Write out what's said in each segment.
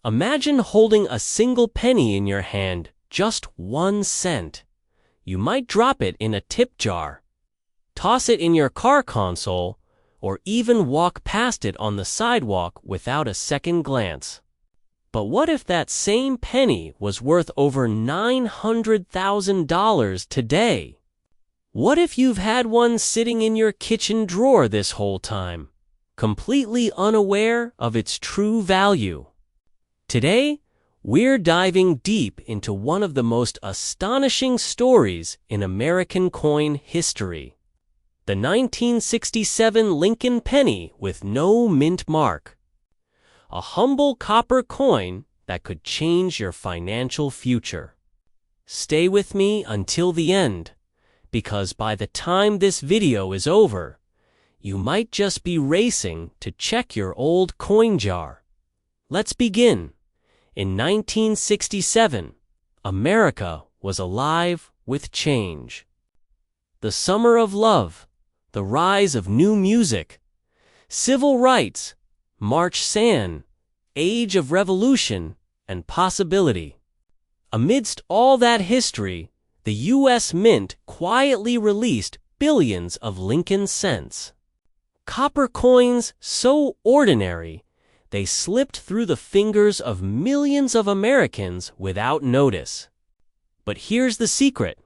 Imagine holding a single penny in your hand, just 1 cent. You might drop it in a tip jar, toss it in your car console, or even walk past it on the sidewalk without a second glance. But what if that same penny was worth over $900,000 today? What if you've had one sitting in your kitchen drawer this whole time, completely unaware of its true value? Today, we're diving deep into one of the most astonishing stories in American coin history. The 1967 Lincoln penny with no mint mark. A humble copper coin that could change your financial future. Stay with me until the end, because by the time this video is over, you might just be racing to check your old coin jar. Let's begin. In 1967, America was alive with change. The summer of love, the rise of new music, civil rights, March San, age of revolution and possibility. Amidst all that history, the U.S. Mint quietly released billions of Lincoln cents. Copper coins so ordinary, they slipped through the fingers of millions of Americans without notice. But here's the secret.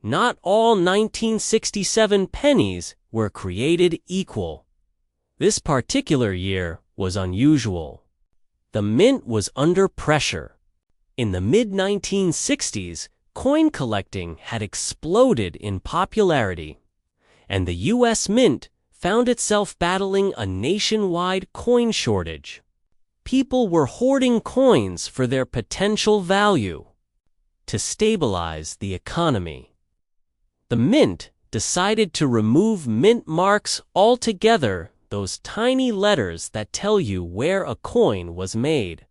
Not all 1967 pennies were created equal. This particular year was unusual. The mint was under pressure. In the mid-1960s, coin collecting had exploded in popularity, and the U.S. Mint found itself battling a nationwide coin shortage. People were hoarding coins for their potential value. To stabilize the economy, the Mint decided to remove mint marks altogether, those tiny letters that tell you where a coin was made.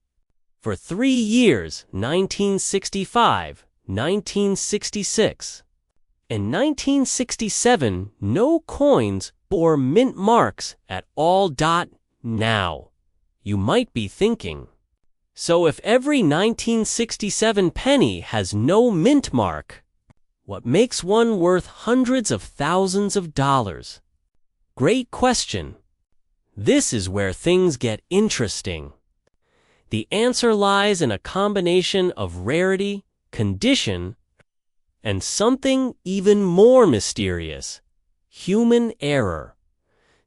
For 3 years, 1965, 1966, and 1967, no coins bore mint marks at all. Now, you might be thinking, so if every 1967 penny has no mint mark, what makes one worth hundreds of thousands of dollars? Great question. This is where things get interesting. The answer lies in a combination of rarity, condition, and something even more mysterious: human error.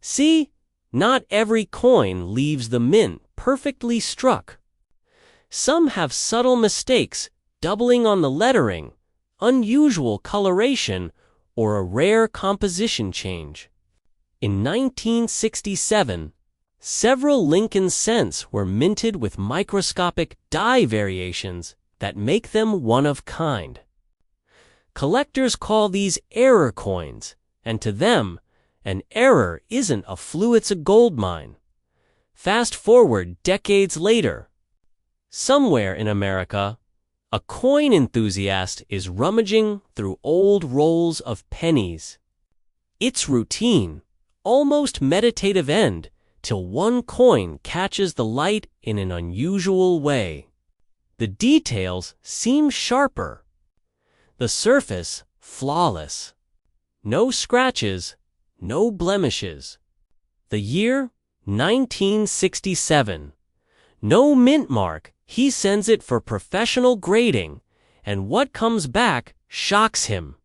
See, not every coin leaves the mint perfectly struck. Some have subtle mistakes, doubling on the lettering, unusual coloration, or a rare composition change. In 1967, several Lincoln cents were minted with microscopic die variations that make them one of kind. Collectors call these error coins, and to them, an error isn't a fluke, it's a gold mine. Fast forward decades later. Somewhere in America, a coin enthusiast is rummaging through old rolls of pennies. It's routine, almost meditative end, till one coin catches the light in an unusual way. The details seem sharper. The surface flawless. No scratches, no blemishes. The year 1967. No mint mark. He sends it for professional grading, and what comes back shocks him.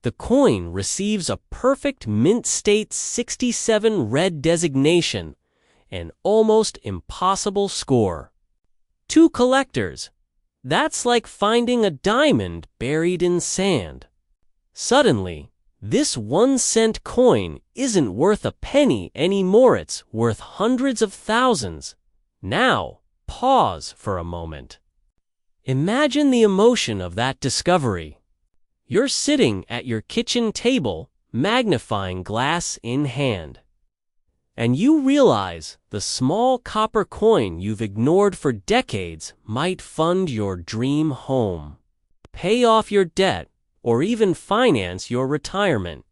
The coin receives a perfect mint state 67 red designation, an almost impossible score. To collectors, that's like finding a diamond buried in sand. Suddenly, this 1-cent coin isn't worth a penny anymore, it's worth hundreds of thousands. Now, pause for a moment. Imagine the emotion of that discovery. You're sitting at your kitchen table, magnifying glass in hand. And you realize the small copper coin you've ignored for decades might fund your dream home, pay off your debt, or even finance your retirement.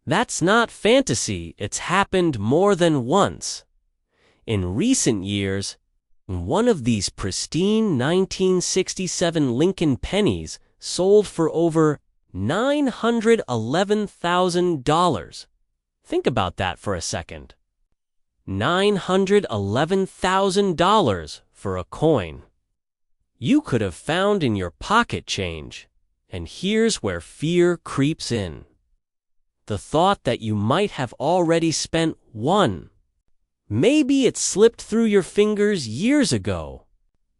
That's not fantasy, it's happened more than once. In recent years, One of these pristine 1967 Lincoln pennies sold for over $911,000. Think about that for a second. $911,000 for a coin you could have found in your pocket change. And here's where fear creeps in. The thought that you might have already spent one. Maybe it slipped through your fingers years ago.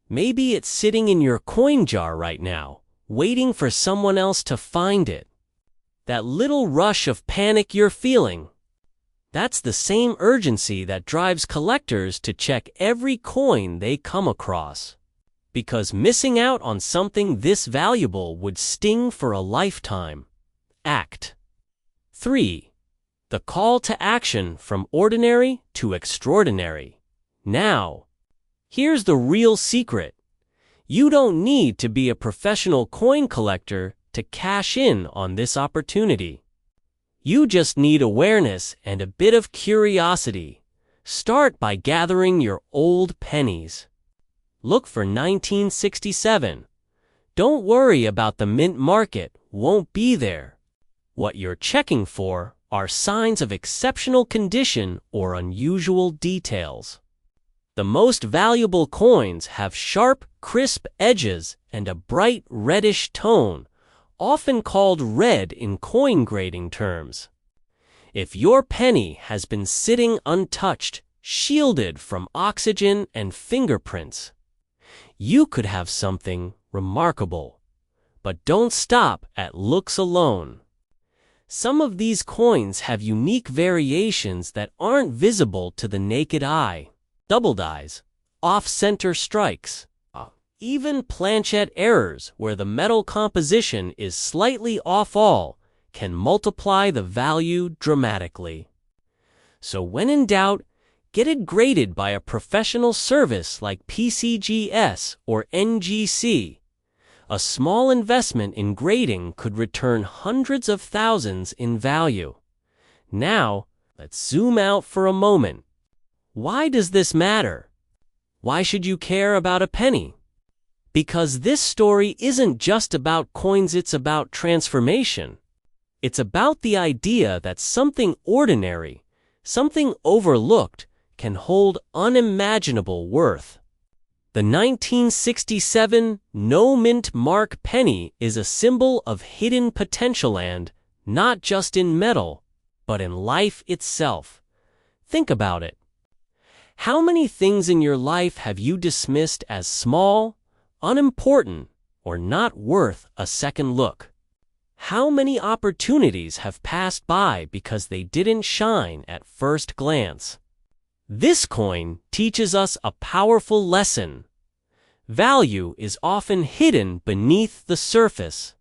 Maybe it's sitting in your coin jar right now, waiting for someone else to find it. That little rush of panic you're feeling. That's the same urgency that drives collectors to check every coin they come across. Because missing out on something this valuable would sting for a lifetime. Act 3. The call to action from ordinary to extraordinary. Now, here's the real secret. You don't need to be a professional coin collector to cash in on this opportunity. You just need awareness and a bit of curiosity. Start by gathering your old pennies. Look for 1967. Don't worry about the mint market, won't be there. What you're checking for are signs of exceptional condition or unusual details. The most valuable coins have sharp, crisp edges and a bright reddish tone, often called red in coin grading terms. If your penny has been sitting untouched, shielded from oxygen and fingerprints, you could have something remarkable. But don't stop at looks alone. Some of these coins have unique variations that aren't visible to the naked eye. Doubled eyes, off-center strikes, even planchette errors where the metal composition is slightly off all can multiply the value dramatically. So when in doubt, get it graded by a professional service like PCGS or NGC. A small investment in grading could return hundreds of thousands in value. Now, let's zoom out for a moment. Why does this matter? Why should you care about a penny? Because this story isn't just about coins, it's about transformation. It's about the idea that something ordinary, something overlooked, can hold unimaginable worth. The 1967 No Mint Mark penny is a symbol of hidden potential and, not just in metal, but in life itself. Think about it. How many things in your life have you dismissed as small, unimportant, or not worth a second look? How many opportunities have passed by because they didn't shine at first glance? This coin teaches us a powerful lesson. Value is often hidden beneath the surface.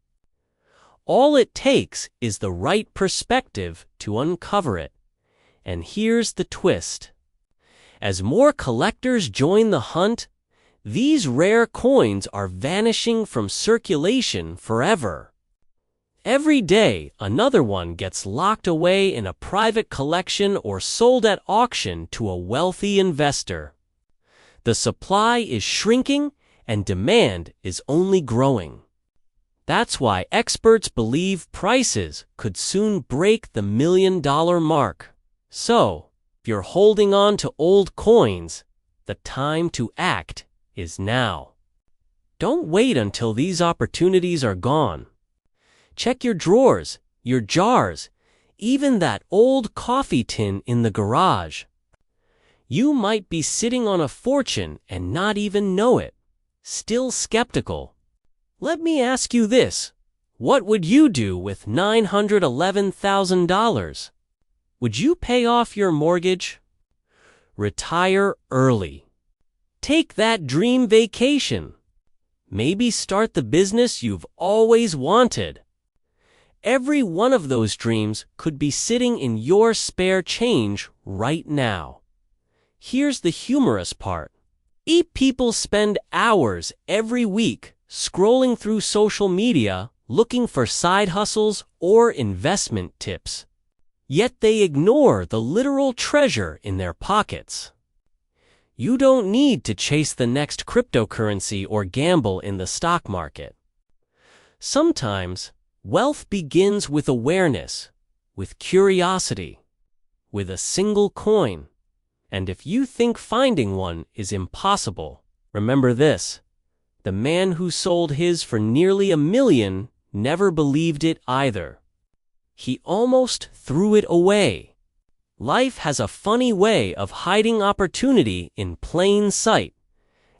All it takes is the right perspective to uncover it. And here's the twist. As more collectors join the hunt, these rare coins are vanishing from circulation forever. Every day, another one gets locked away in a private collection or sold at auction to a wealthy investor. The supply is shrinking and demand is only growing. That's why experts believe prices could soon break the $1 million mark. So, if you're holding on to old coins, the time to act is now. Don't wait until these opportunities are gone. Check your drawers, your jars, even that old coffee tin in the garage. You might be sitting on a fortune and not even know it. Still skeptical? Let me ask you this. What would you do with $911,000? Would you pay off your mortgage? Retire early. Take that dream vacation. Maybe start the business you've always wanted. Every one of those dreams could be sitting in your spare change right now. Here's the humorous part. People spend hours every week scrolling through social media looking for side hustles or investment tips. Yet they ignore the literal treasure in their pockets. You don't need to chase the next cryptocurrency or gamble in the stock market. Sometimes, wealth begins with awareness, with curiosity, with a single coin. And if you think finding one is impossible, remember this: the man who sold his for nearly $1 million never believed it either. He almost threw it away. Life has a funny way of hiding opportunity in plain sight.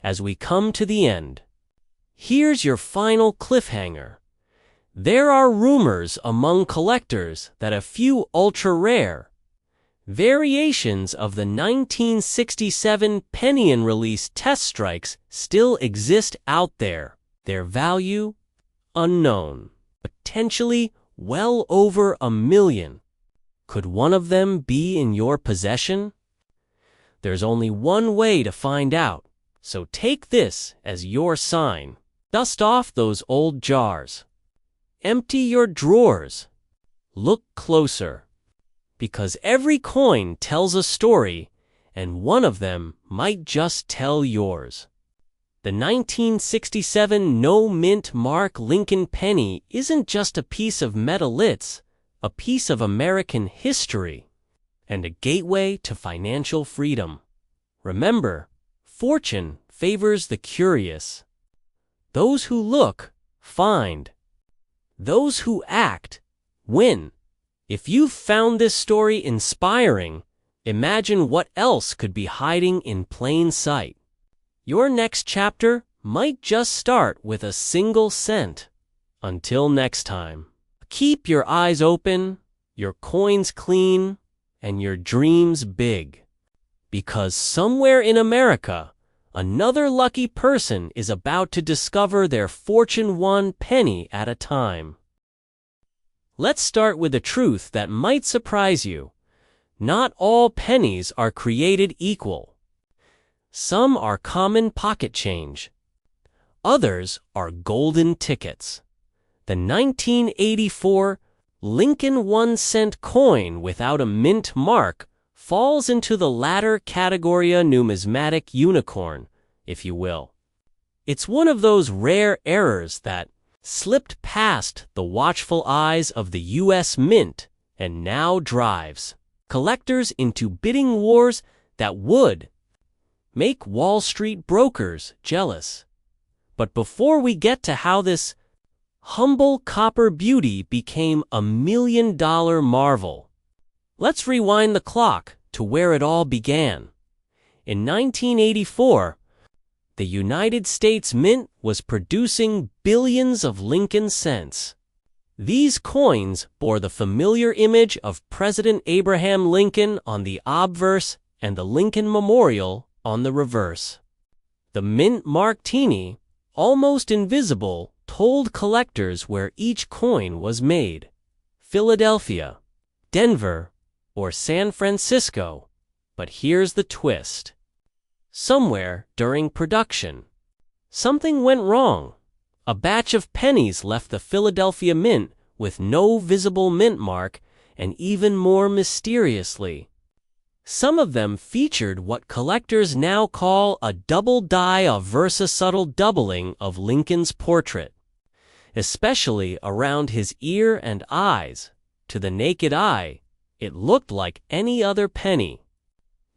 As we come to the end, here's your final cliffhanger. There are rumors among collectors that a few ultra-rare variations of the 1967 Penny release test strikes still exist out there. Their value? Unknown. Potentially well over $1 million. Could one of them be in your possession? There's only one way to find out, so take this as your sign. Dust off those old jars. Empty your drawers. Look closer. Because every coin tells a story, and one of them might just tell yours. The 1967 no-mint mark Lincoln penny isn't just a piece of metal, it's a piece of American history and a gateway to financial freedom. Remember, fortune favors the curious. Those who look, find. Those who act, win. If you've found this story inspiring, imagine what else could be hiding in plain sight. Your next chapter might just start with a single cent. Until next time, keep your eyes open, your coins clean, and your dreams big. Because somewhere in America, another lucky person is about to discover their fortune one penny at a time. Let's start with a truth that might surprise you. Not all pennies are created equal. Some are common pocket change. Others are golden tickets. The 1984 Lincoln 1-cent coin without a mint mark falls into the latter category, a numismatic unicorn, if you will. It's one of those rare errors that slipped past the watchful eyes of the U.S. Mint and now drives collectors into bidding wars that would make Wall Street brokers jealous. But before we get to how this humble copper beauty became $1 million marvel, let's rewind the clock to where it all began. In 1984, the United States Mint was producing billions of Lincoln cents. These coins bore the familiar image of President Abraham Lincoln on the obverse and the Lincoln Memorial on the reverse. The mint martini, almost invisible, told collectors where each coin was made: Philadelphia, Denver, or San Francisco. But here's the twist. Somewhere during production, something went wrong. A batch of pennies left the Philadelphia Mint with no visible mint mark, and even more mysteriously, some of them featured what collectors now call a double die, a subtle doubling of Lincoln's portrait, especially around his ear and eyes. To the naked eye, it looked like any other penny.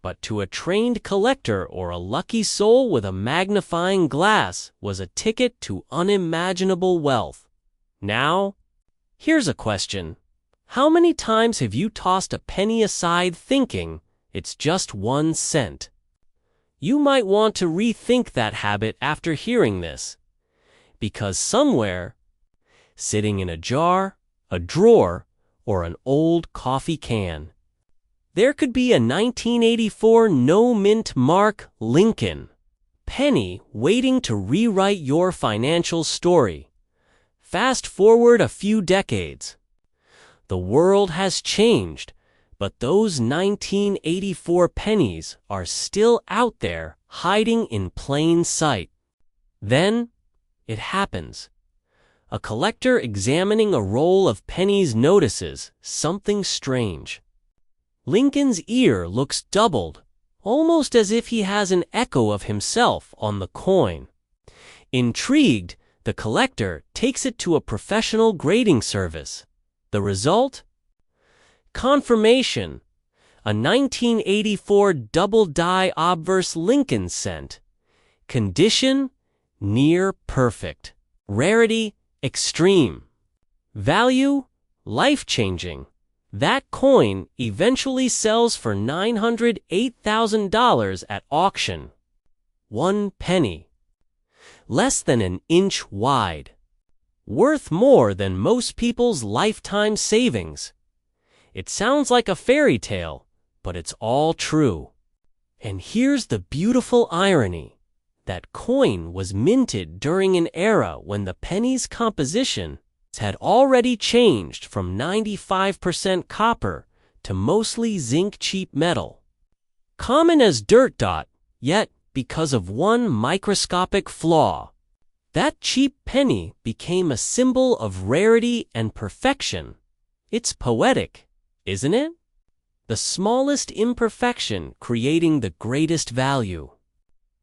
But to a trained collector or a lucky soul with a magnifying glass was a ticket to unimaginable wealth. Now, here's a question. How many times have you tossed a penny aside thinking it's just 1 cent? You might want to rethink that habit after hearing this. Because somewhere, sitting in a jar, a drawer, or an old coffee can, there could be a 1984 no-mint mark Lincoln penny waiting to rewrite your financial story. Fast forward a few decades. The world has changed, but those 1984 pennies are still out there, hiding in plain sight. Then, it happens. A collector examining a roll of pennies notices something strange. Lincoln's ear looks doubled, almost as if he has an echo of himself on the coin. Intrigued, the collector takes it to a professional grading service. The result? Confirmation: a 1984 double-die obverse Lincoln cent. Condition: near perfect. Rarity: extreme. Value: life-changing. That coin eventually sells for $908,000 at auction. 1 penny. Less than an inch wide. Worth more than most people's lifetime savings. It sounds like a fairy tale, but it's all true. And here's the beautiful irony. That coin was minted during an era when the penny's composition had already changed from 95% copper to mostly zinc cheap metal. Common as dirt, yet because of one microscopic flaw, that cheap penny became a symbol of rarity and perfection. It's poetic, isn't it? The smallest imperfection creating the greatest value.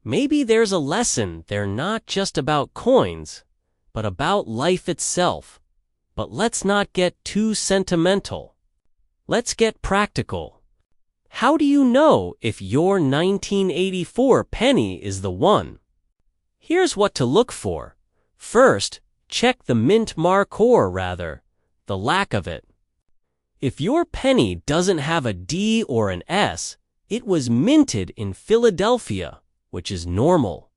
Maybe there's a lesson there, not just about coins, but about life itself. But let's not get too sentimental. Let's get practical. How do you know if your 1984 penny is the one? Here's what to look for. First, check the mint mark, or rather, the lack of it. If your penny doesn't have a D or an S, it was minted in Philadelphia, which is normal.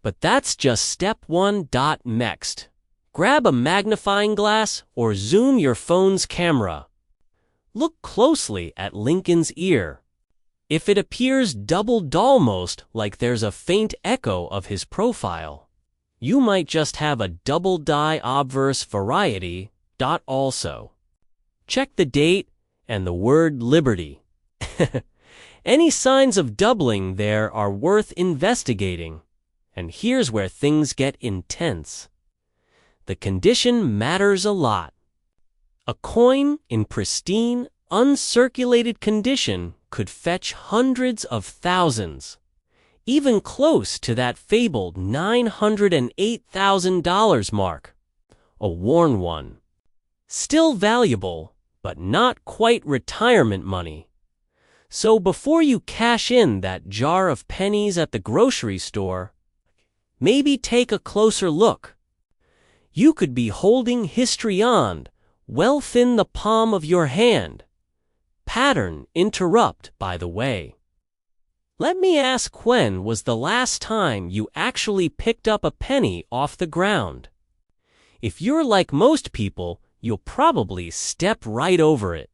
But that's just step 1. Next, grab a magnifying glass or zoom your phone's camera. Look closely at Lincoln's ear. If it appears doubled almost like there's a faint echo of his profile, you might just have a double-die obverse variety. Also, check the date and the word Liberty. Any signs of doubling there are worth investigating. And here's where things get intense. The condition matters a lot. A coin in pristine, uncirculated condition could fetch hundreds of thousands, even close to that fabled $908,000 mark. A worn one. Still valuable, but not quite retirement money. So before you cash in that jar of pennies at the grocery store, maybe take a closer look. You could be holding history on, wealth in the palm of your hand. Pattern interrupt, by the way. Let me ask, when was the last time you actually picked up a penny off the ground? If you're like most people, you'll probably step right over it.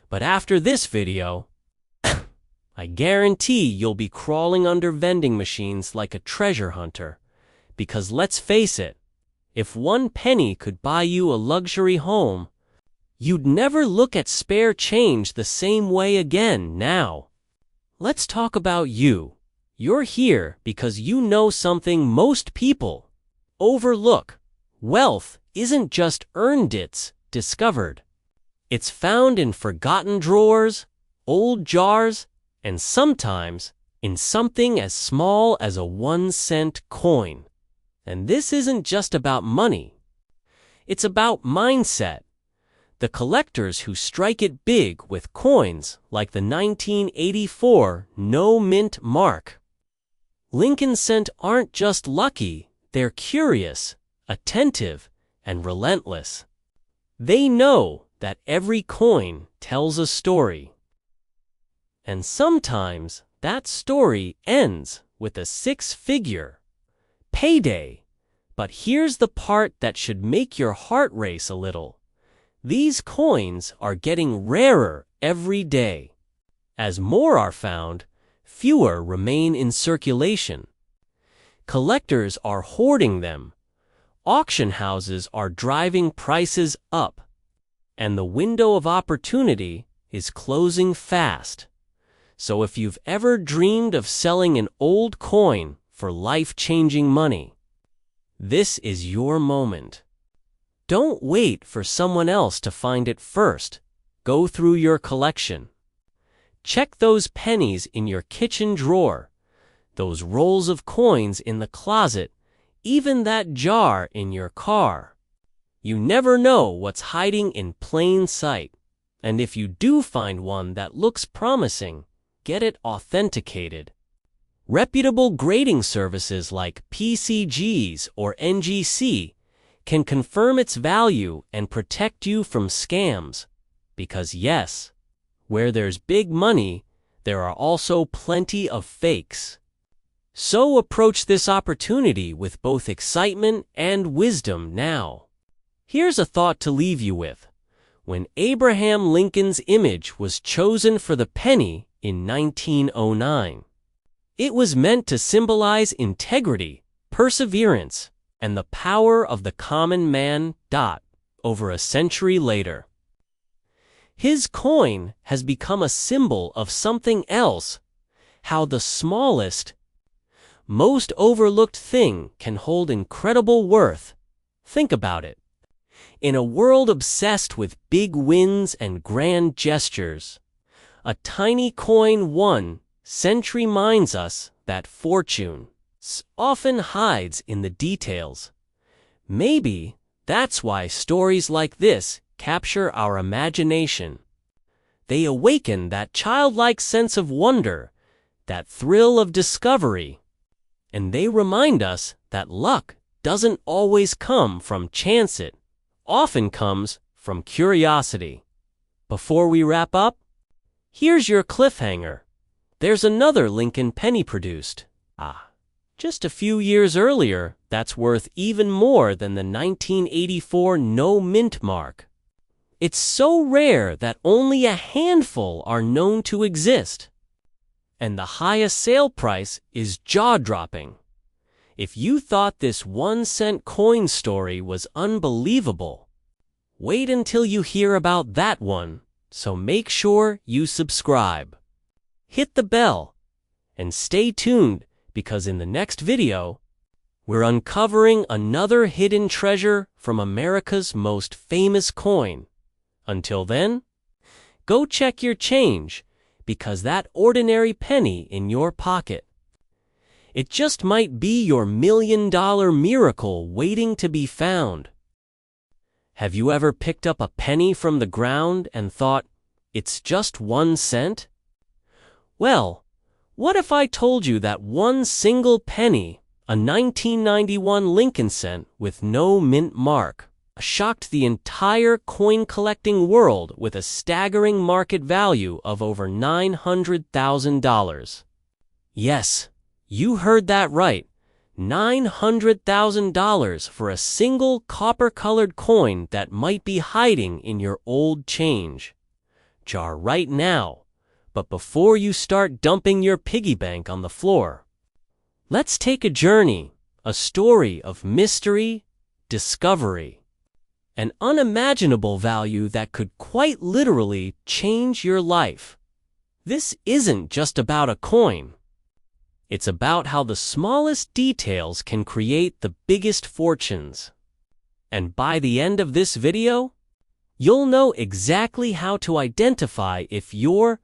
But after this video, I guarantee you'll be crawling under vending machines like a treasure hunter. Because let's face it, if 1 penny could buy you a luxury home, you'd never look at spare change the same way again. Now, let's talk about you. You're here because you know something most people overlook. Wealth isn't just earned, it's discovered. It's found in forgotten drawers, old jars, and sometimes in something as small as a 1-cent coin. And this isn't just about money. It's about mindset. The collectors who strike it big with coins like the 1984 no mint mark. Lincoln cent aren't just lucky, they're curious, attentive, and relentless. They know that every coin tells a story. And sometimes that story ends with a 6-figure payday. But here's the part that should make your heart race a little. These coins are getting rarer every day. As more are found, fewer remain in circulation. Collectors are hoarding them. Auction houses are driving prices up. And the window of opportunity is closing fast. So if you've ever dreamed of selling an old coin for life-changing money, this is your moment. Don't wait for someone else to find it first. Go through your collection. Check those pennies in your kitchen drawer, those rolls of coins in the closet, even that jar in your car. You never know what's hiding in plain sight. And if you do find one that looks promising, get it authenticated. Reputable grading services like PCGs or NGC can confirm its value and protect you from scams. Because yes, where there's big money, there are also plenty of fakes. So approach this opportunity with both excitement and wisdom now. Here's a thought to leave you with. When Abraham Lincoln's image was chosen for the penny in 1909, it was meant to symbolize integrity, perseverance, and the power of the common man. Over a century later, his coin has become a symbol of something else, how the smallest, most overlooked thing can hold incredible worth. Think about it. In a world obsessed with big wins and grand gestures, a tiny coin 1 cent reminds us that fortune often hides in the details. Maybe that's why stories like this capture our imagination. They awaken that childlike sense of wonder, that thrill of discovery, and they remind us that luck doesn't always come from chance. It often comes from curiosity. Before we wrap up, here's your cliffhanger. There's another Lincoln penny produced, just a few years earlier, that's worth even more than the 1984 no mint mark. It's so rare that only a handful are known to exist. And the highest sale price is jaw-dropping. If you thought this 1 cent coin story was unbelievable, wait until you hear about that one, so make sure you subscribe. Hit the bell, and stay tuned because in the next video, we're uncovering another hidden treasure from America's most famous coin. Until then, go check your change because that ordinary penny in your pocket, it just might be your $1 million miracle waiting to be found. Have you ever picked up a penny from the ground and thought, it's just 1 cent? Well, what if I told you that one single penny, a 1991 Lincoln cent with no mint mark, shocked the entire coin-collecting world with a staggering market value of over $900,000? Yes, you heard that right. $900,000 for a single copper-colored coin that might be hiding in your old change jar right now. But before you start dumping your piggy bank on the floor, let's take a journey, a story of mystery, discovery, an unimaginable value that could quite literally change your life. This isn't just about a coin. It's about how the smallest details can create the biggest fortunes. And by the end of this video, you'll know exactly how to identify if you're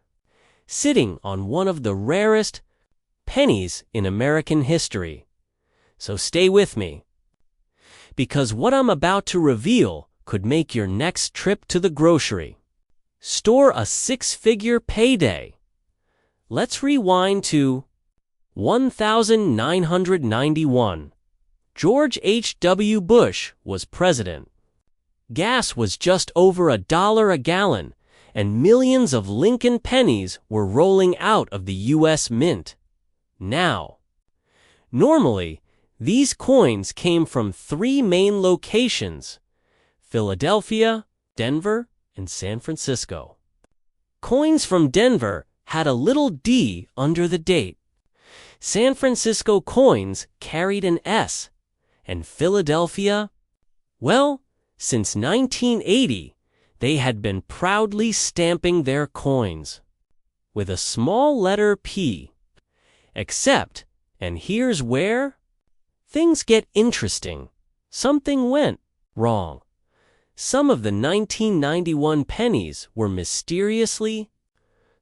sitting on one of the rarest pennies in American history. So stay with me, because what I'm about to reveal could make your next trip to the grocery store a 6-figure payday. Let's rewind to 1991. George H.W. Bush was president. Gas was just over $1 a gallon, and millions of Lincoln pennies were rolling out of the U.S. Mint. Now, normally, these coins came from 3 main locations: Philadelphia, Denver, and San Francisco. Coins from Denver had a little D under the date. San Francisco coins carried an S, and Philadelphia, well, since 1980, they had been proudly stamping their coins with a small letter P. Except, and here's where things get interesting, something went wrong. Some of the 1991 pennies were mysteriously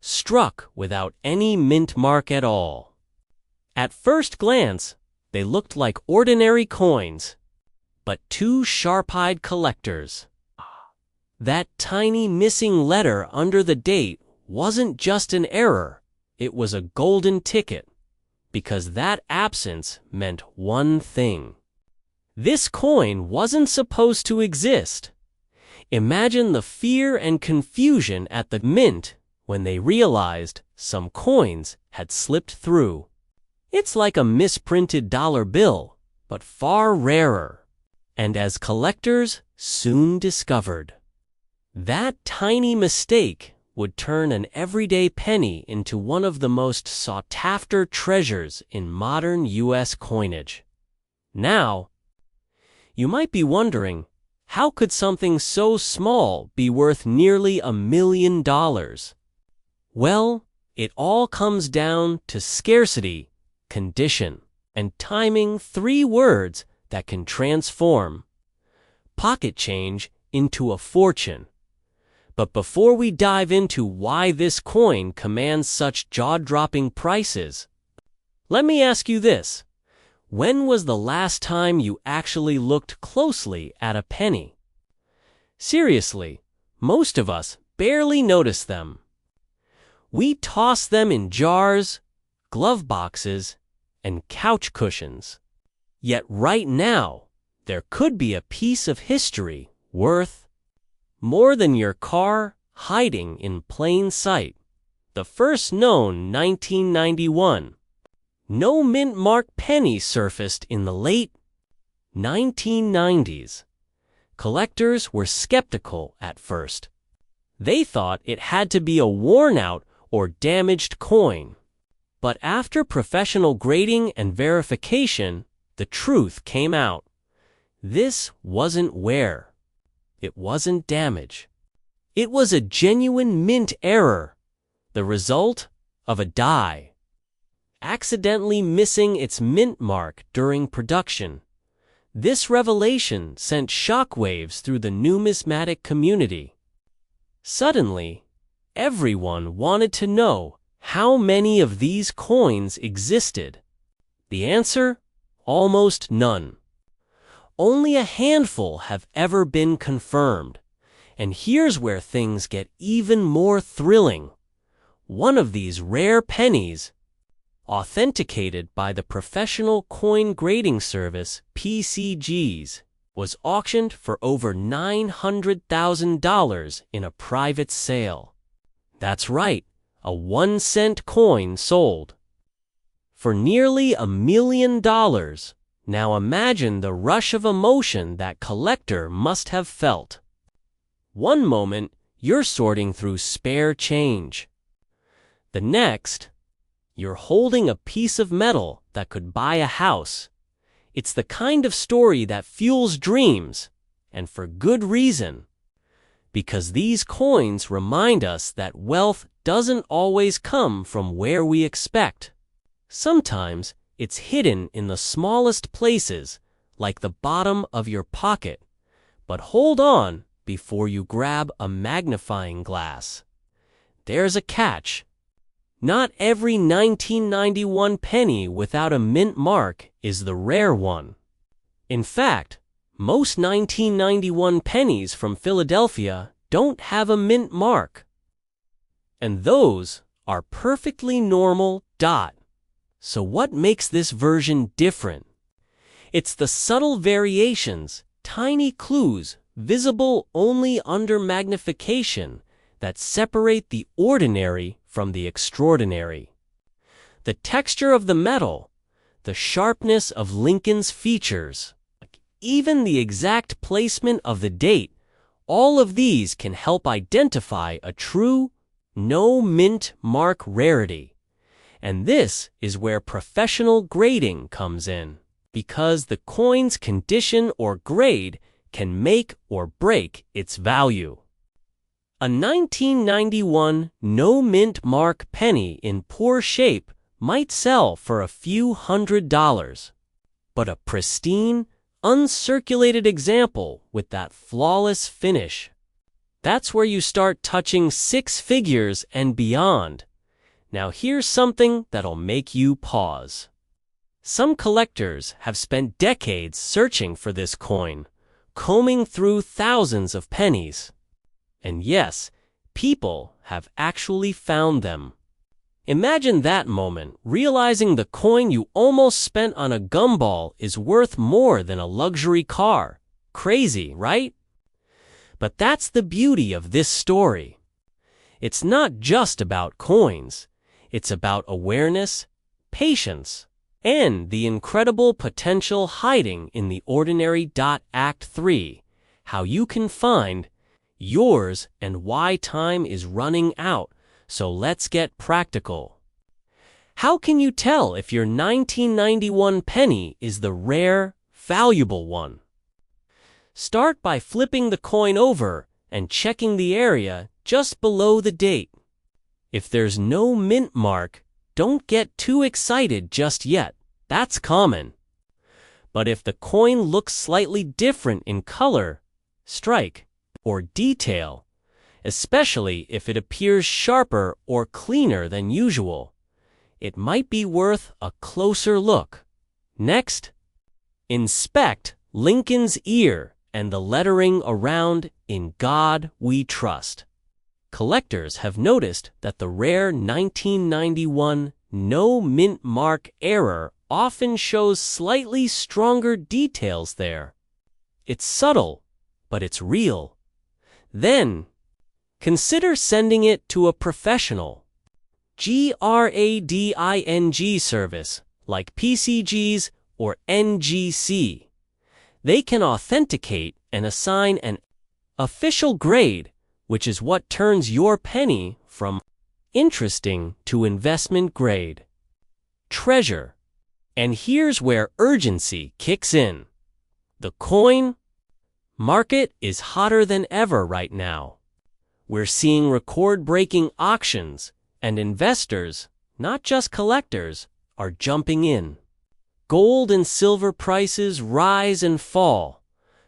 struck without any mint mark at all. At first glance, they looked like ordinary coins, but two sharp-eyed collectors. That tiny missing letter under the date wasn't just an error, it was a golden ticket, because that absence meant one thing. This coin wasn't supposed to exist. Imagine the fear and confusion at the mint when they realized some coins had slipped through. It's like a misprinted dollar bill, but far rarer. And as collectors soon discovered, that tiny mistake would turn an everyday penny into one of the most sought-after treasures in modern U.S. coinage. Now, you might be wondering, how could something so small be worth nearly $1 million? Well, it all comes down to scarcity, condition, and timing, 3 words that can transform pocket change into a fortune. But before we dive into why this coin commands such jaw-dropping prices, let me ask you this. When was the last time you actually looked closely at a penny? Seriously, most of us barely notice them. We toss them in jars, glove boxes, and couch cushions. Yet right now, there could be a piece of history worth more than your car hiding in plain sight. The first known 1991 no mint mark penny surfaced in the late 1990s. Collectors were skeptical at first. They thought it had to be a worn-out or damaged coin. But after professional grading and verification, the truth came out. This wasn't wear. It wasn't damage. It was a genuine mint error, the result of a die accidentally missing its mint mark during production. This revelation sent shockwaves through the numismatic community. Suddenly, everyone wanted to know how many of these coins existed. The answer? Almost none. Only a handful have ever been confirmed. And here's where things get even more thrilling. One of these rare pennies, authenticated by the professional coin grading service PCGs, was auctioned for over $900,000 in a private sale. That's right, a 1-cent coin sold for nearly $1 million. Now imagine the rush of emotion that collector must have felt. One moment, you're sorting through spare change. The next, you're holding a piece of metal that could buy a house. It's the kind of story that fuels dreams, and for good reason. Because these coins remind us that wealth doesn't always come from where we expect. Sometimes it's hidden in the smallest places, like the bottom of your pocket. But hold on before you grab a magnifying glass. There's a catch. Not every 1991 penny without a mint mark is the rare one. In fact, most 1991 pennies from Philadelphia don't have a mint mark. And those are perfectly normal. So what makes this version different? It's the subtle variations, tiny clues, visible only under magnification, that separate the ordinary from the extraordinary. The texture of the metal, the sharpness of Lincoln's features, even the exact placement of the date, all of these can help identify a true, no mint mark rarity. And this is where professional grading comes in, because the coin's condition or grade can make or break its value. A 1991 no mint mark penny in poor shape might sell for a few $100s, but a pristine, uncirculated example with that flawless finish, That's where you start touching six figures and beyond. Now here's something that'll make you pause. Some collectors have spent decades searching for this coin, combing through thousands of pennies. And yes, people have actually found them. Imagine that moment, realizing the coin you almost spent on a gumball is worth more than a luxury car. Crazy, right? But that's the beauty of this story. It's not just about coins. It's about awareness, patience, and the incredible potential hiding in the ordinary. Act 3. How you can find yours and why time is running out. So let's get practical. How can you tell if your 1991 penny is the rare, valuable one? Start by flipping the coin over and checking the area just below the date. If there's no mint mark, don't get too excited just yet. That's common. But if the coin looks slightly different in color, strike, or detail, especially if it appears sharper or cleaner than usual, it might be worth a closer look. Next, inspect Lincoln's ear and the lettering around "In God We Trust." Collectors have noticed that the rare 1991 no mint mark error often shows slightly stronger details there. It's subtle, but it's real. Then, consider sending it to a professional grading service like PCGs or NGC. They can authenticate and assign an official grade, which is what turns your penny from interesting to investment grade. Treasure. And here's where urgency kicks in. The coin market is hotter than ever right now. We're seeing record-breaking auctions, and investors, not just collectors, are jumping in. Gold and silver prices rise and fall,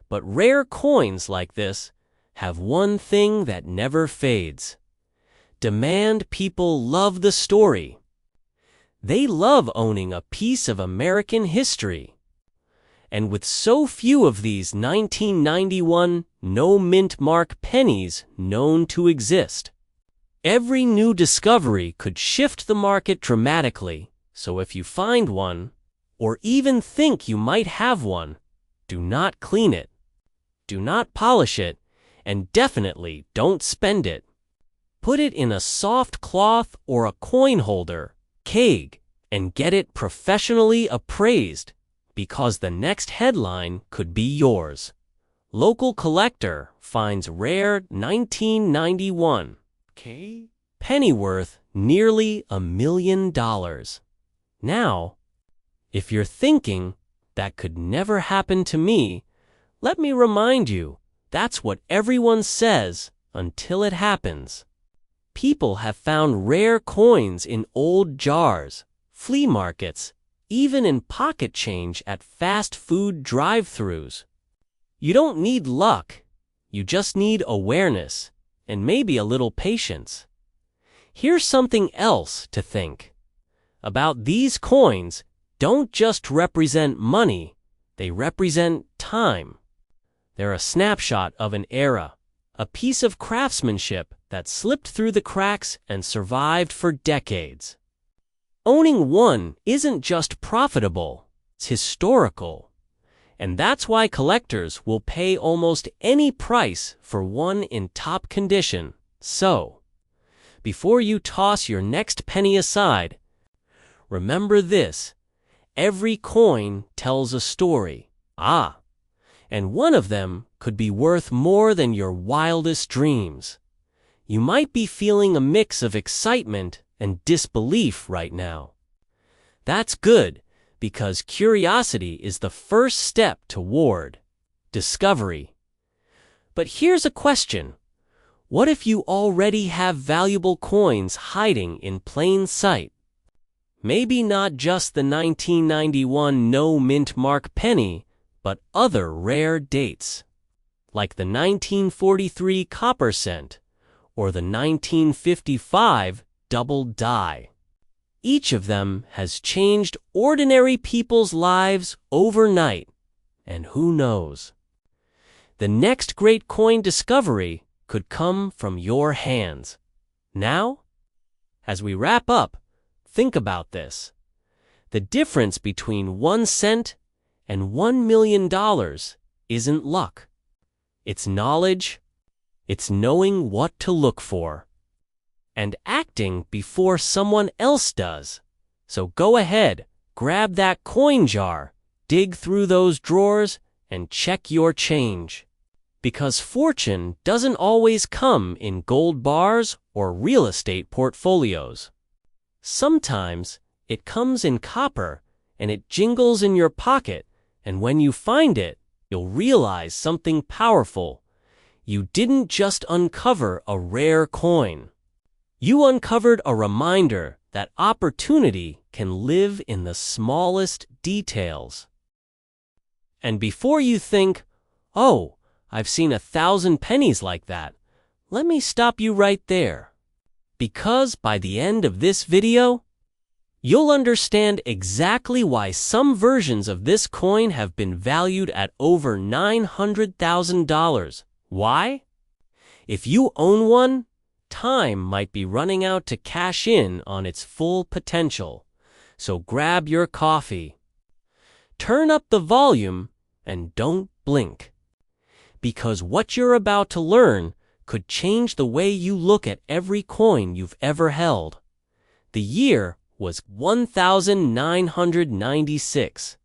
but rare coins like this have one thing that never fades. Demand. People love the story. They love owning a piece of American history. And with so few of these 1991 no mint mark pennies known to exist, every new discovery could shift the market dramatically. So if you find one, or even think you might have one, do not clean it, do not polish it, and definitely don't spend it. Put it in a soft cloth or a coin holder, keg, and get it professionally appraised, because the next headline could be yours. Local collector finds rare 1991 penny worth nearly $1 million. Now, if you're thinking, that could never happen to me, let me remind you, that's what everyone says until it happens. People have found rare coins in old jars, flea markets, even in pocket change at fast food drive-thrus. You don't need luck, you just need awareness, and maybe a little patience. Here's something else to think about. These coins don't just represent money, they represent time. They're a snapshot of an era, a piece of craftsmanship that slipped through the cracks and survived for decades. Owning one isn't just profitable, it's historical. And that's why collectors will pay almost any price for one in top condition. So, before you toss your next penny aside, remember this: every coin tells a story. And one of them could be worth more than your wildest dreams. You might be feeling a mix of excitement and disbelief right now. That's good, because curiosity is the first step toward discovery. But here's a question. What if you already have valuable coins hiding in plain sight? Maybe not just the 1991 no mint mark penny, but other rare dates, like the 1943 copper cent or the 1955 double die. Each of them has changed ordinary people's lives overnight, and who knows? The next great coin discovery could come from your hands. Now, as we wrap up, think about this. The difference between 1 cent and $1 million isn't luck. It's knowledge, it's knowing what to look for, and acting before someone else does. So go ahead, grab that coin jar, dig through those drawers, and check your change. Because fortune doesn't always come in gold bars or real estate portfolios. Sometimes it comes in copper and it jingles in your pocket, and when you find it, you'll realize something powerful. You didn't just uncover a rare coin. You uncovered a reminder that opportunity can live in the smallest details. And before you think, oh, I've seen 1,000 pennies like that, let me stop you right there. Because by the end of this video, you'll understand exactly why some versions of this coin have been valued at over $900,000. Why? If you own one, time might be running out to cash in on its full potential. So grab your coffee, turn up the volume, and don't blink. Because what you're about to learn could change the way you look at every coin you've ever held. The year was 1996.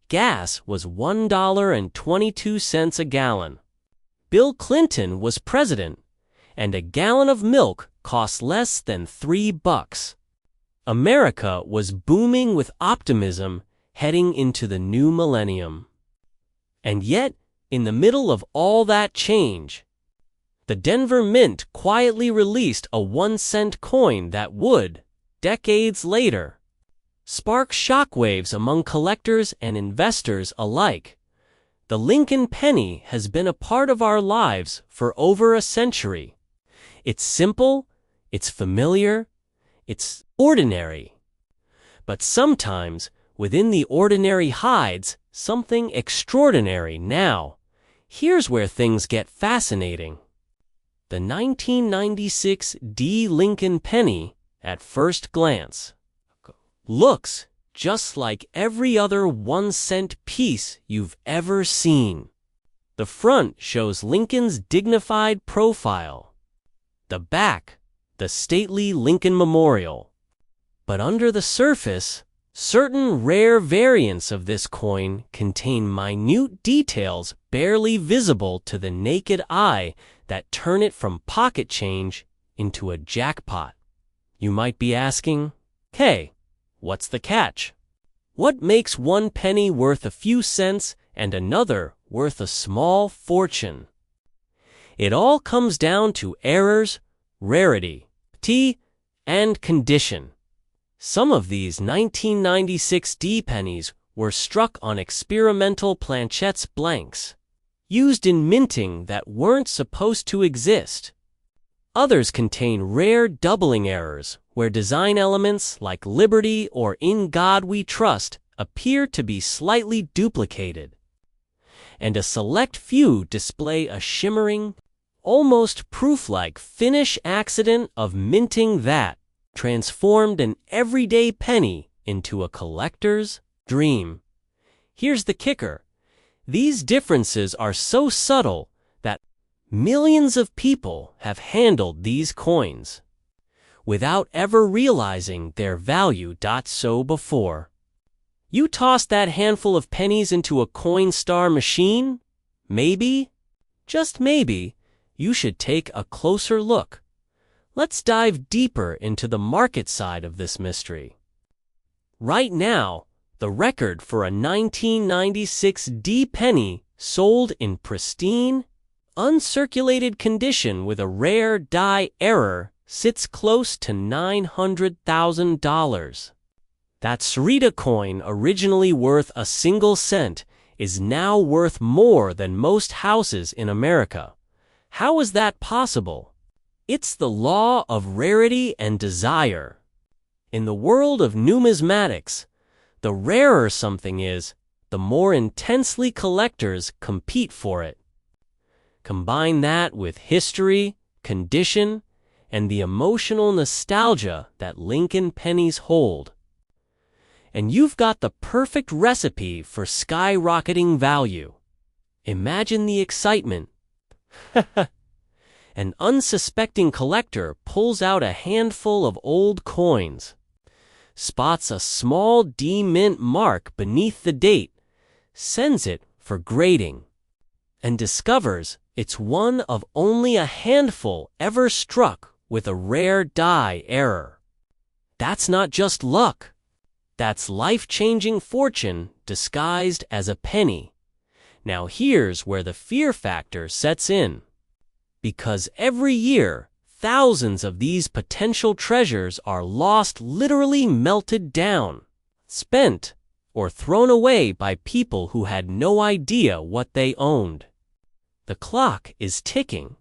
Gas was $1.22 a gallon. Bill Clinton was president, and a gallon of milk cost less than $3. America was booming with optimism heading into the new millennium. And yet, in the middle of all that change, the Denver Mint quietly released a 1-cent coin that would, decades later, spark shockwaves among collectors and investors alike. The Lincoln penny has been a part of our lives for over a century. It's simple, it's familiar, it's ordinary. But sometimes, within the ordinary hides something extraordinary. Now, here's where things get fascinating. The 1996 D. Lincoln penny, at first glance, looks just like every other 1-cent piece you've ever seen. The front shows Lincoln's dignified profile. The back, the stately Lincoln Memorial. But under the surface, certain rare variants of this coin contain minute details barely visible to the naked eye that turn it from pocket change into a jackpot. You might be asking, hey, what's the catch? What makes one penny worth a few cents and another worth a small fortune? It all comes down to errors, rarity, and condition. Some of these 1996 D pennies were struck on experimental planchettes blanks, used in minting that weren't supposed to exist. Others contain rare doubling errors, where design elements like Liberty or In God We Trust appear to be slightly duplicated. And a select few display a shimmering, almost proof-like finish accident of minting that transformed an everyday penny into a collector's dream. Here's the kicker. These differences are so subtle that millions of people have handled these coins without ever realizing their value. So before you toss that handful of pennies into a Coinstar machine, maybe, just maybe, you should take a closer look. Let's dive deeper into the market side of this mystery. Right now, the record for a 1996 D penny sold in pristine, uncirculated condition with a rare die error sits close to $900,000. That Sarita coin, originally worth a single cent, is now worth more than most houses in America. How is that possible? It's the law of rarity and desire. In the world of numismatics, the rarer something is, the more intensely collectors compete for it. Combine that with history, condition, and the emotional nostalgia that Lincoln pennies hold, and you've got the perfect recipe for skyrocketing value. Imagine the excitement. An unsuspecting collector pulls out a handful of old coins, spots a small D-mint mark beneath the date, sends it for grading, and discovers it's one of only a handful ever struck with a rare die error. That's not just luck. That's life-changing fortune disguised as a penny. Now here's where the fear factor sets in. Because every year, thousands of these potential treasures are lost, literally melted down, spent, or thrown away by people who had no idea what they owned. The clock is ticking.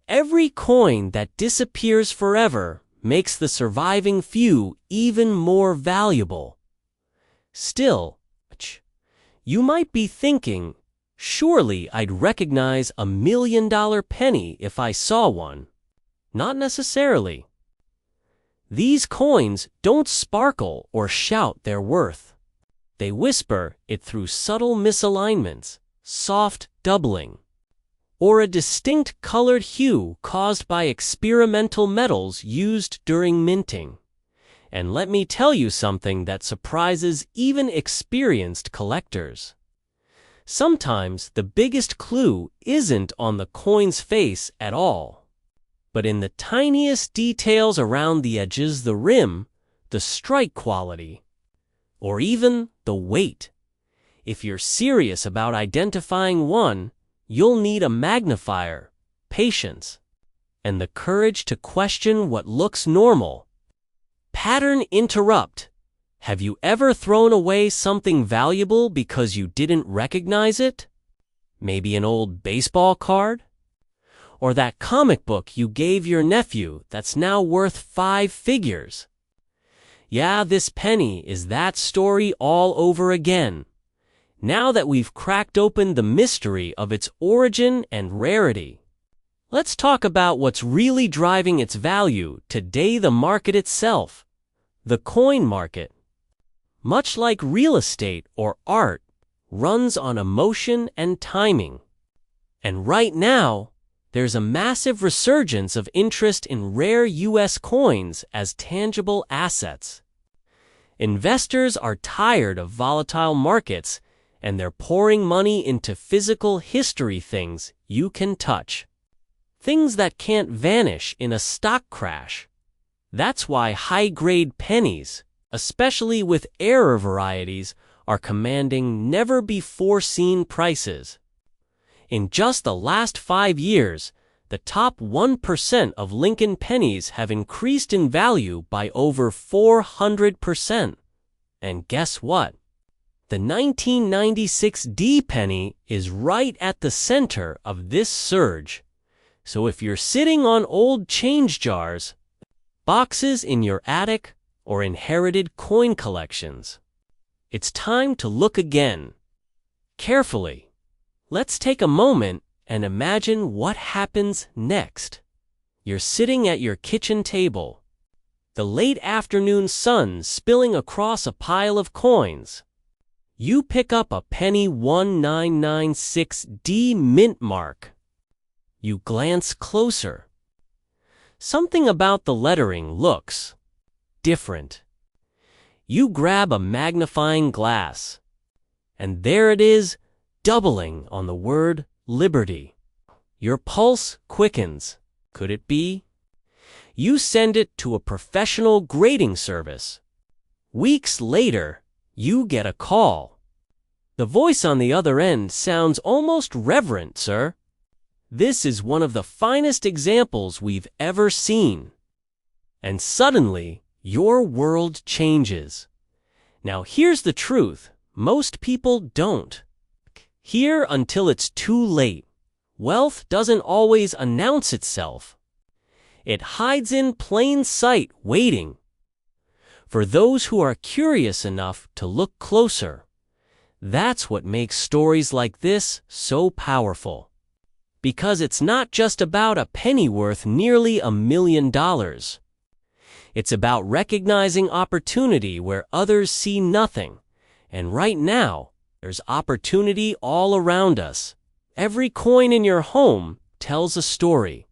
Every coin that disappears forever makes the surviving few even more valuable. Still, you might be thinking, surely I'd recognize a $1 million penny if I saw one. Not necessarily. These coins don't sparkle or shout their worth. They whisper it through subtle misalignments, soft doubling, or a distinct colored hue caused by experimental metals used during minting. And let me tell you something that surprises even experienced collectors. Sometimes the biggest clue isn't on the coin's face at all, but in the tiniest details around the edges, the rim, the strike quality, or even the weight. If you're serious about identifying one, you'll need a magnifier, patience, and the courage to question what looks normal. Pattern interrupt. Have you ever thrown away something valuable because you didn't recognize it? Maybe an old baseball card? Or that comic book you gave your nephew that's now worth 5 figures? Yeah, this penny is that story all over again. Now that we've cracked open the mystery of its origin and rarity, let's talk about what's really driving its value today: the market itself, the coin market. Much like real estate or art, runs on emotion and timing. And right now, there's a massive resurgence of interest in rare U.S. coins as tangible assets. Investors are tired of volatile markets, and they're pouring money into physical history, things you can touch. Things that can't vanish in a stock crash. That's why high-grade pennies, especially with error varieties, are commanding never-before-seen prices. In just the last 5 years, the top 1% of Lincoln pennies have increased in value by over 400%. And guess what? The 1996 D penny is right at the center of this surge. So if you're sitting on old change jars, boxes in your attic, or inherited coin collections, it's time to look again. Carefully. Let's take a moment and imagine what happens next. You're sitting at your kitchen table, the late afternoon sun spilling across a pile of coins. You pick up a penny 1996 D mint mark. You glance closer. Something about the lettering looks different. You grab a magnifying glass, and there it is, doubling on the word liberty. Your pulse quickens. Could it be? You send it to a professional grading service. Weeks later, you get a call. The voice on the other end sounds almost reverent, sir. This is one of the finest examples we've ever seen. And suddenly, your world changes. Now here's the truth. Most people don't. Here until it's too late. Wealth doesn't always announce itself. It hides in plain sight, waiting for those who are curious enough to look closer. That's what makes stories like this so powerful. Because it's not just about a penny worth nearly $1 million. It's about recognizing opportunity where others see nothing. And right now, there's opportunity all around us. Every coin in your home tells a story.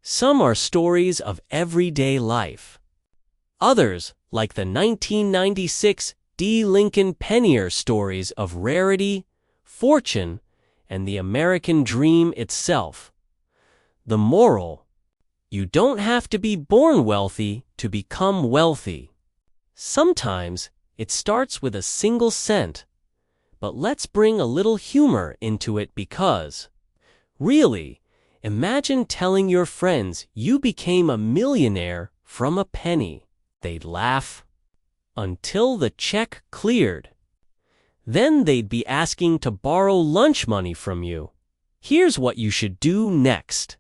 Some are stories of everyday life. Others, like the 1996 D. Lincoln penny, are stories of rarity, fortune, and the American dream itself. The moral: you don't have to be born wealthy to become wealthy. Sometimes it starts with a single cent. But let's bring a little humor into it because, really, imagine telling your friends you became a millionaire from a penny. They'd laugh until the check cleared. Then they'd be asking to borrow lunch money from you. Here's what you should do next.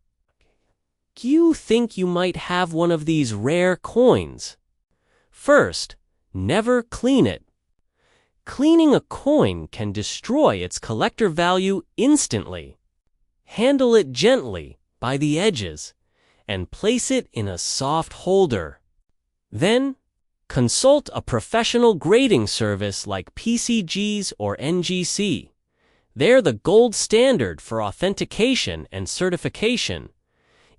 You think you might have one of these rare coins. First, never clean it. Cleaning a coin can destroy its collector value instantly. Handle it gently by the edges and place it in a soft holder. Then, consult a professional grading service like PCGs or NGC. They're the gold standard for authentication and certification.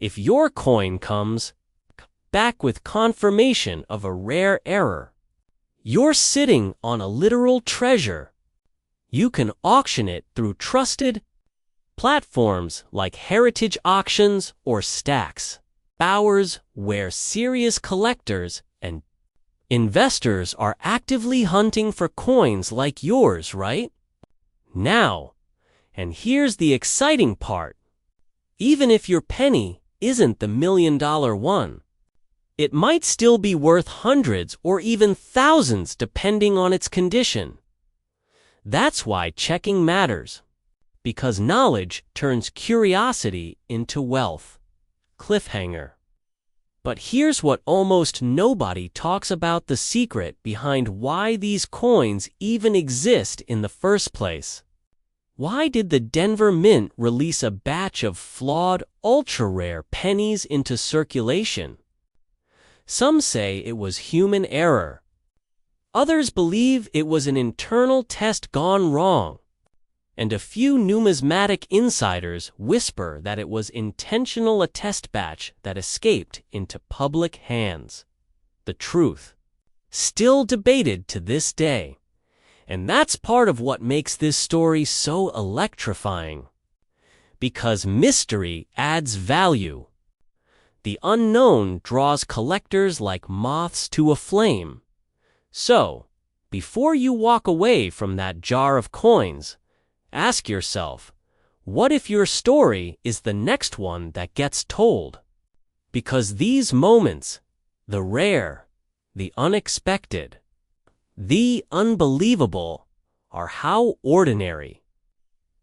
If your coin comes back with confirmation of a rare error, you're sitting on a literal treasure. You can auction it through trusted platforms like Heritage Auctions or Stacks. Hours where serious collectors and investors are actively hunting for coins like yours, right? Now, and here's the exciting part. Even if your penny isn't the $1 million one, it might still be worth hundreds or even thousands depending on its condition. That's why checking matters. Because knowledge turns curiosity into wealth. Cliffhanger. But here's what almost nobody talks about: the secret behind why these coins even exist in the first place. Why did the Denver Mint release a batch of flawed, ultra-rare pennies into circulation? Some say it was human error. Others believe it was an internal test gone wrong. And a few numismatic insiders whisper that it was intentional, a test batch that escaped into public hands. The truth, still debated to this day. And that's part of what makes this story so electrifying. Because mystery adds value. The unknown draws collectors like moths to a flame. So, before you walk away from that jar of coins, ask yourself, what if your story is the next one that gets told? Because these moments, the rare, the unexpected, the unbelievable, are how ordinary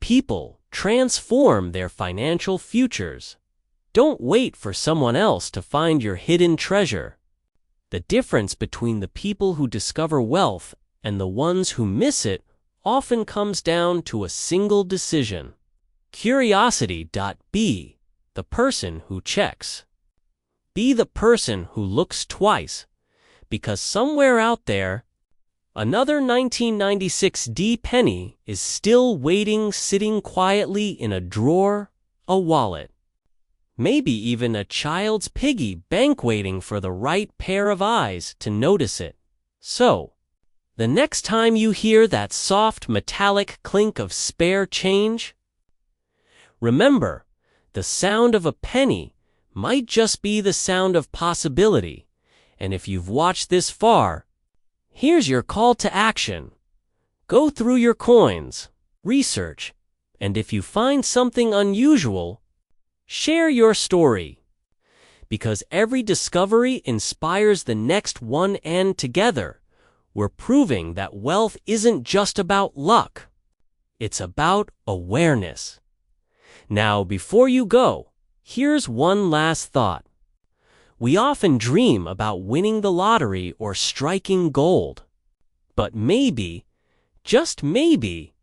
people transform their financial futures. Don't wait for someone else to find your hidden treasure. The difference between the people who discover wealth and the ones who miss it often comes down to a single decision. Curiosity. Be the person who checks. Be the person who looks twice, because somewhere out there, another 1996 D penny is still waiting, sitting quietly in a drawer, a wallet, maybe even a child's piggy bank, waiting for the right pair of eyes to notice it. So, the next time you hear that soft metallic clink of spare change, remember, the sound of a penny might just be the sound of possibility. And if you've watched this far, here's your call to action. Go through your coins, research, and if you find something unusual, share your story. Because every discovery inspires the next one, and together, we're proving that wealth isn't just about luck. It's about awareness. Now, before you go, here's one last thought. We often dream about winning the lottery or striking gold. But maybe, just maybe,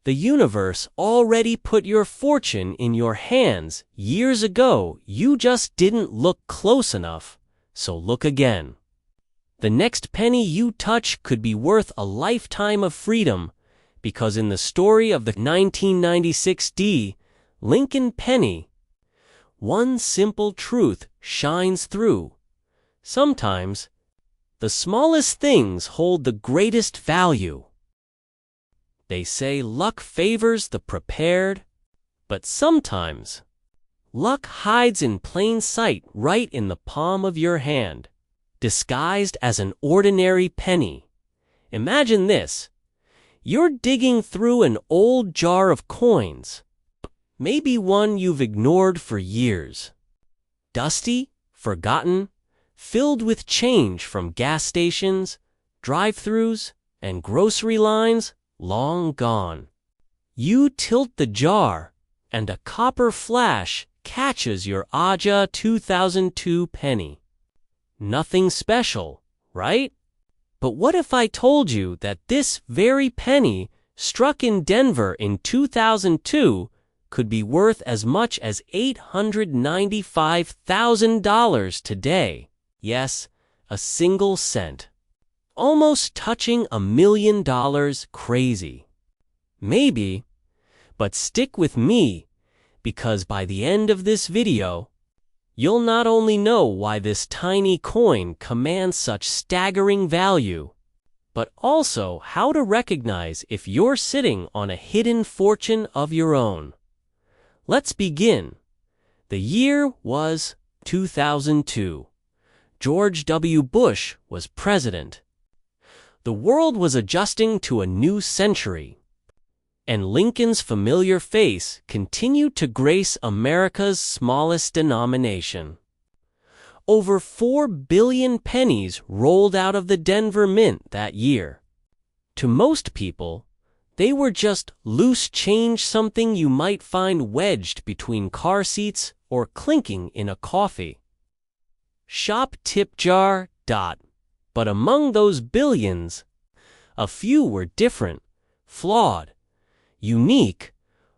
the universe already put your fortune in your hands years ago. You just didn't look close enough, so look again. The next penny you touch could be worth a lifetime of freedom, because in the story of the 1996 Lincoln penny, one simple truth shines through. Sometimes, the smallest things hold the greatest value. They say luck favors the prepared, but sometimes, luck hides in plain sight right in the palm of your hand, disguised as an ordinary penny. Imagine this. You're digging through an old jar of coins, maybe one you've ignored for years. Dusty, forgotten, filled with change from gas stations, drive-thrus, and grocery lines long gone. You tilt the jar, and a copper flash catches your Aja 2002 penny. Nothing special, right? But what if I told you that this very penny, struck in Denver in 2002, could be worth as much as $895,000 today? Yes, a single cent. Almost touching $1 million. Crazy. Maybe, but stick with me, because by the end of this video, you'll not only know why this tiny coin commands such staggering value, but also how to recognize if you're sitting on a hidden fortune of your own. Let's begin. The year was 2002. George W. Bush was president. The world was adjusting to a new century, and Lincoln's familiar face continued to grace America's smallest denomination. Over 4 billion pennies rolled out of the Denver Mint that year. To most people, they were just loose change, something you might find wedged between car seats or clinking in a coffee shop tip jar. But among those billions, a few were different, flawed, unique,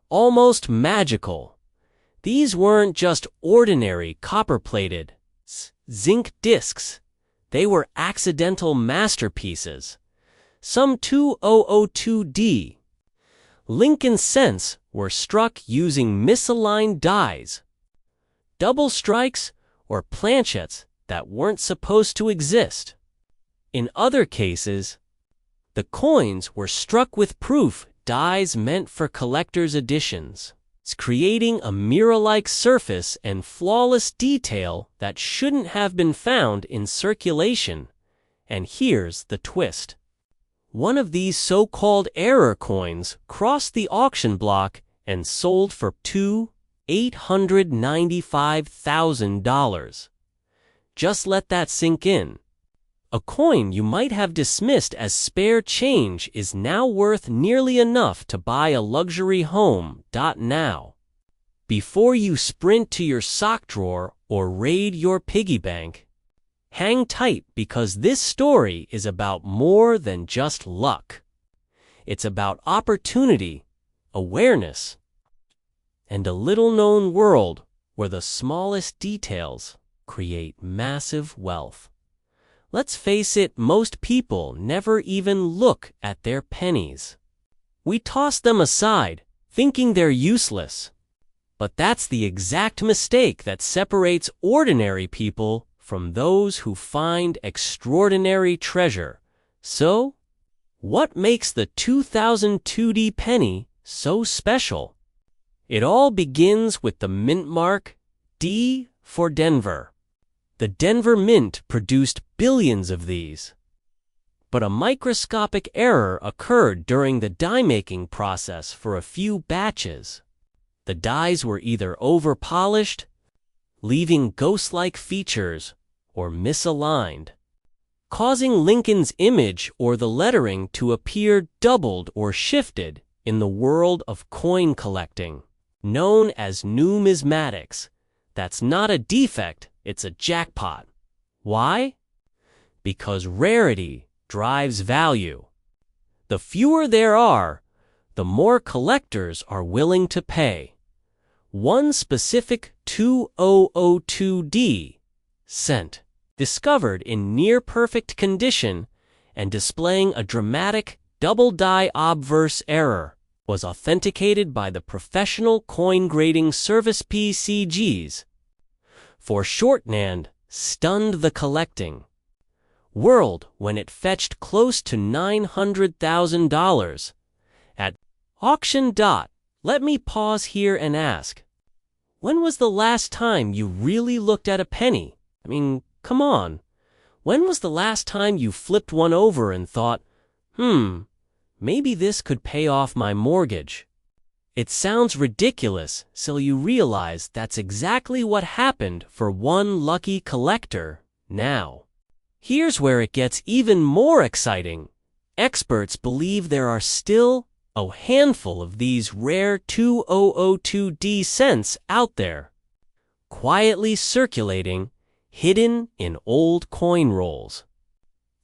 almost magical. These weren't just ordinary copper-plated zinc discs. They were accidental masterpieces. Some 2002D. Lincoln cents were struck using misaligned dies, double strikes, or planchettes that weren't supposed to exist. In other cases, the coins were struck with proof dies meant for collector's editions, creating a mirror-like surface and flawless detail that shouldn't have been found in circulation. And here's the twist. One of these so-called error coins crossed the auction block and sold for $895,000. Just let that sink in. A coin you might have dismissed as spare change is now worth nearly enough to buy a luxury home. Now, before you sprint to your sock drawer or raid your piggy bank, hang tight, because this story is about more than just luck. It's about opportunity, awareness, and a little-known world where the smallest details create massive wealth. Let's face it, most people never even look at their pennies. We toss them aside, thinking they're useless. But that's the exact mistake that separates ordinary people from those who find extraordinary treasure. So, what makes the 2002D penny so special? It all begins with the mint mark D for Denver. The Denver Mint produced billions of these. But a microscopic error occurred during the die-making process for a few batches. The dies were either over-polished, leaving ghost-like features, or misaligned, causing Lincoln's image or the lettering to appear doubled or shifted. in the world of coin collecting, known as numismatics. That's not a defect, it's a jackpot. Why? Because rarity drives value. The fewer there are, the more collectors are willing to pay. One specific 2002D cent, discovered in near-perfect condition and displaying a dramatic double-die obverse error, was authenticated by the professional coin grading service PCGs. For shorthand, stunned the collecting world when it fetched close to $900,000 at auction. Let me pause here and ask, when was the last time you really looked at a penny? I mean, come on. When was the last time you flipped one over and thought, maybe this could pay off my mortgage? It sounds ridiculous, so you realize that's exactly what happened for one lucky collector. Now, here's where it gets even more exciting. Experts believe there are still a handful of these rare 2002D cents out there, quietly circulating, hidden in old coin rolls,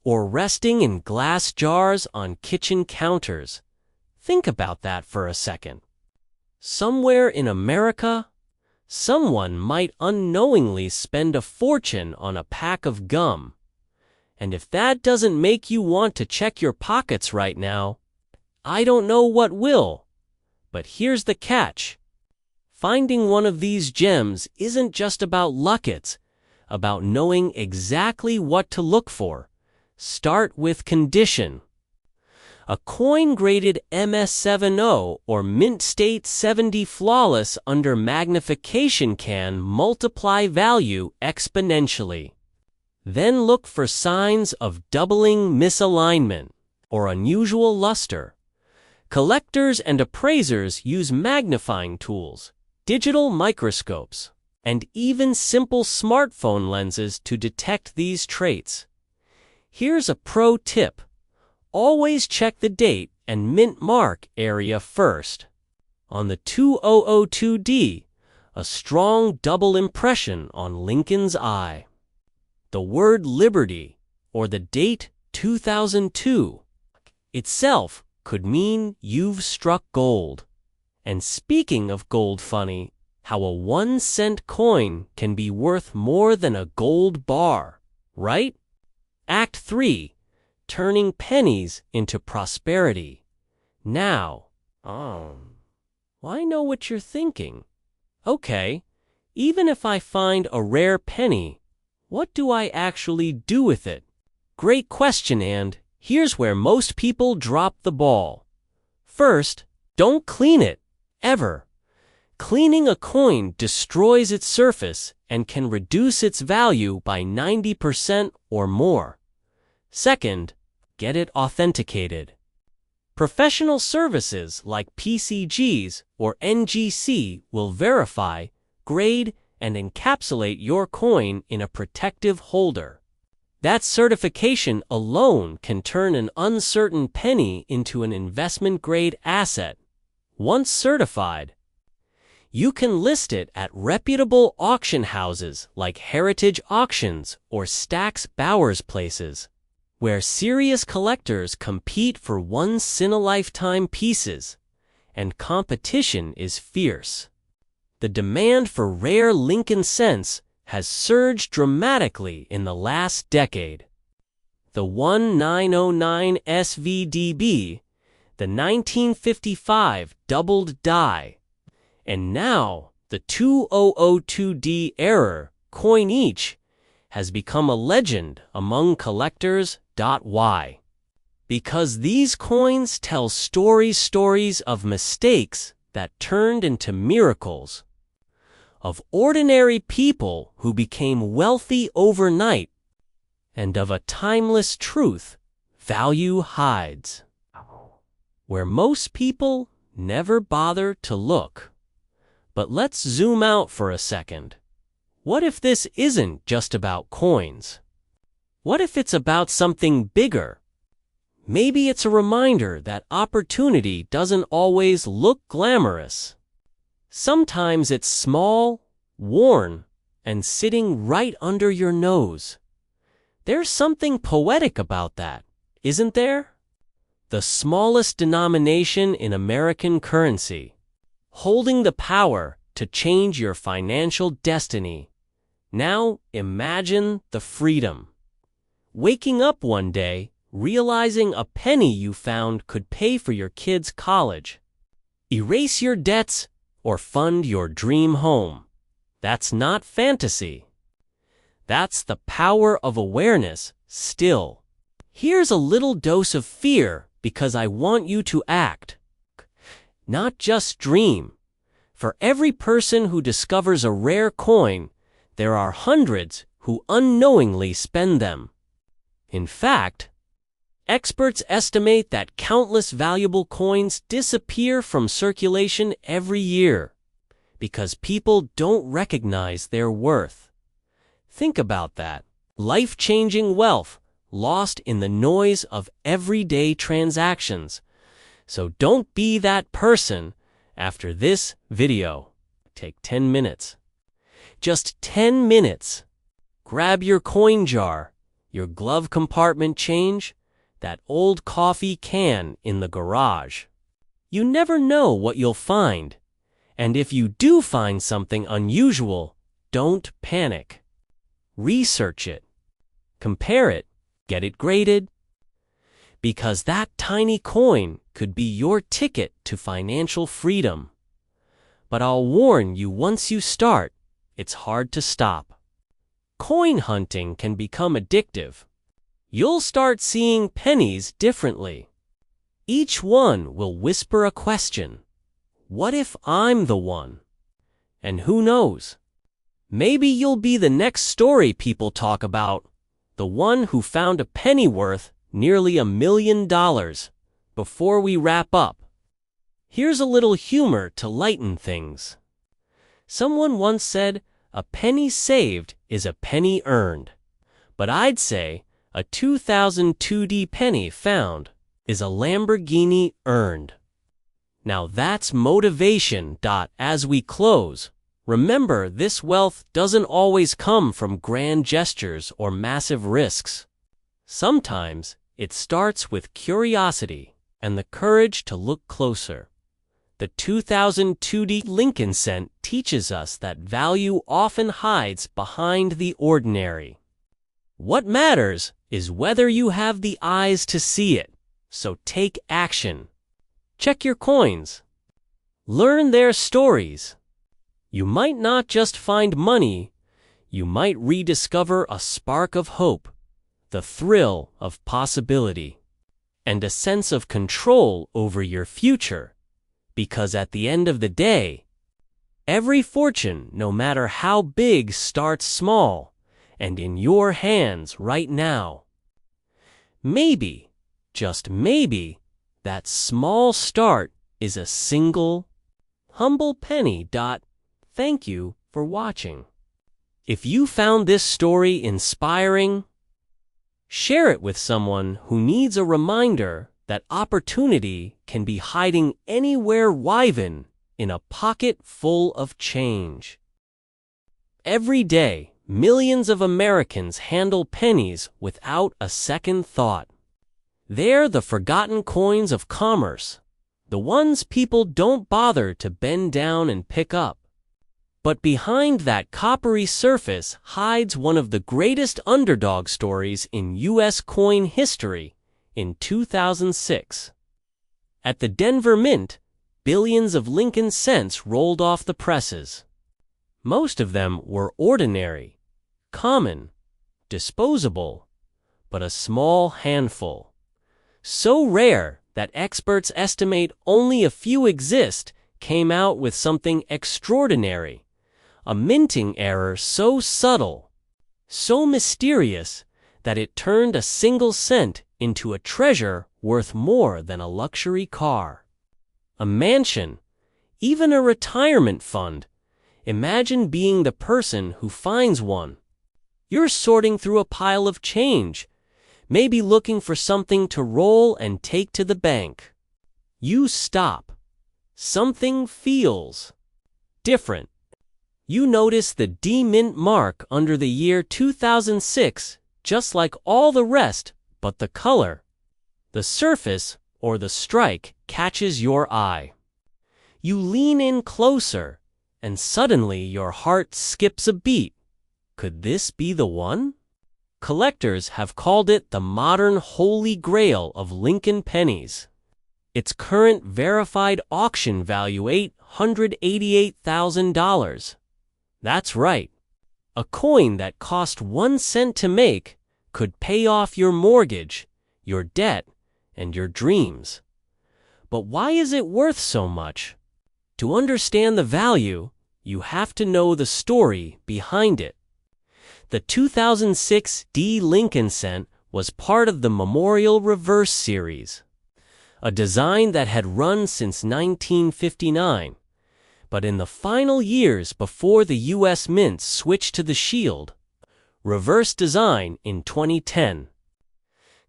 or resting in glass jars on kitchen counters. Think about that for a second. Somewhere in America, someone might unknowingly spend a fortune on a pack of gum. And if that doesn't make you want to check your pockets right now, I don't know what will. But here's the catch. Finding one of these gems isn't just about luck, it's about knowing exactly what to look for. Start with condition. A coin graded MS70 or mint state 70 flawless under magnification can multiply value exponentially. Then look for signs of doubling misalignment or unusual luster. Collectors and appraisers use magnifying tools, digital microscopes, and even simple smartphone lenses to detect these traits. Here's a pro tip. Always check the date and mint mark area first. On the 2002D, a strong double impression on Lincoln's eye. The word liberty, or the date 2002, itself could mean you've struck gold. And speaking of gold, funny how a 1-cent coin can be worth more than a gold bar, right? Act 3. Turning pennies into prosperity. Now, I know what you're thinking. Okay, even if I find a rare penny, what do I actually do with it? Great question, and here's where most people drop the ball. First, don't clean it, ever. Cleaning a coin destroys its surface and can reduce its value by 90% or more. Second, get it authenticated. Professional services like PCGs or NGC will verify, grade, and encapsulate your coin in a protective holder. That certification alone can turn an uncertain penny into an investment-grade asset. Once certified, you can list it at reputable auction houses like Heritage Auctions or Stack's Bowers Places, where serious collectors compete for once-in-a-lifetime pieces, and competition is fierce. The demand for rare Lincoln cents has surged dramatically in the last decade. The 1909 SVDB, the 1955 doubled die, and now the 2002D error coin each has become a legend among collectors. Why? Because these coins tell stories of mistakes that turned into miracles, of ordinary people who became wealthy overnight, and of a timeless truth: value hides where most people never bother to look. But let's zoom out for a second. What if this isn't just about coins? What if it's about something bigger? Maybe it's a reminder that opportunity doesn't always look glamorous. Sometimes it's small, worn, and sitting right under your nose. There's something poetic about that, isn't there? The smallest denomination in American currency, holding the power to change your financial destiny. Now imagine the freedom. Waking up one day, realizing a penny you found could pay for your kids' college, erase your debts, or fund your dream home. That's not fantasy. That's the power of awareness, still. Here's a little dose of fear because I want you to act, not just dream. For every person who discovers a rare coin, there are hundreds who unknowingly spend them. In fact, experts estimate that countless valuable coins disappear from circulation every year because people don't recognize their worth. Think about that. Life-changing wealth lost in the noise of everyday transactions. So don't be that person. After this video, take 10 minutes. Just 10 minutes. Grab your coin jar, your glove compartment change, that old coffee can in the garage. You never know what you'll find. And if you do find something unusual, don't panic. Research it. Compare it. Get it graded. Because that tiny coin could be your ticket to financial freedom. But I'll warn you, once you start, it's hard to stop. Coin hunting can become addictive. You'll start seeing pennies differently. Each one will whisper a question. What if I'm the one? And who knows? Maybe you'll be the next story people talk about, the one who found a penny worth nearly $1 million. Before we wrap up, here's a little humor to lighten things. Someone once said, a penny saved is a penny earned. But I'd say a 2002 penny found is a Lamborghini earned. Now that's motivation. As we close, remember, this wealth doesn't always come from grand gestures or massive risks. Sometimes it starts with curiosity and the courage to look closer. The 2002 Lincoln cent teaches us that value often hides behind the ordinary. What matters is whether you have the eyes to see it, so take action. Check your coins. Learn their stories. You might not just find money, you might rediscover a spark of hope, the thrill of possibility, and a sense of control over your future. Because at the end of the day, every fortune, no matter how big, starts small and in your hands right now. Maybe, just maybe, that small start is a single, humble penny. Thank you for watching. If you found this story inspiring, share it with someone who needs a reminder that opportunity can be hiding anywhere, even in a pocket full of change. Every day, millions of Americans handle pennies without a second thought. They're the forgotten coins of commerce, the ones people don't bother to bend down and pick up. But behind that coppery surface hides one of the greatest underdog stories in U.S. coin history. In 2006, at the Denver Mint, billions of Lincoln cents rolled off the presses. Most of them were ordinary, common, disposable, but a small handful. So rare that experts estimate only a few exist, came out with something extraordinary. A minting error so subtle, so mysterious, that it turned a single cent into a treasure worth more than a luxury car, a mansion, even a retirement fund. Imagine being the person who finds one. You're sorting through a pile of change, maybe looking for something to roll and take to the bank. You stop. Something feels different. You notice the D mint mark under the year 2006, just like all the rest, but the color, the surface, or the strike catches your eye. You lean in closer, and suddenly your heart skips a beat. Could this be the one? Collectors have called it the modern holy grail of Lincoln pennies. Its current verified auction value $888,000. That's right. A coin that cost 1 cent to make could pay off your mortgage, your debt, and your dreams. But why is it worth so much? To understand the value, you have to know the story behind it. The 2006 D. Lincoln cent was part of the Memorial Reverse series, a design that had run since 1959. But in the final years before the U.S. Mint switched to the shield, reverse design in 2010,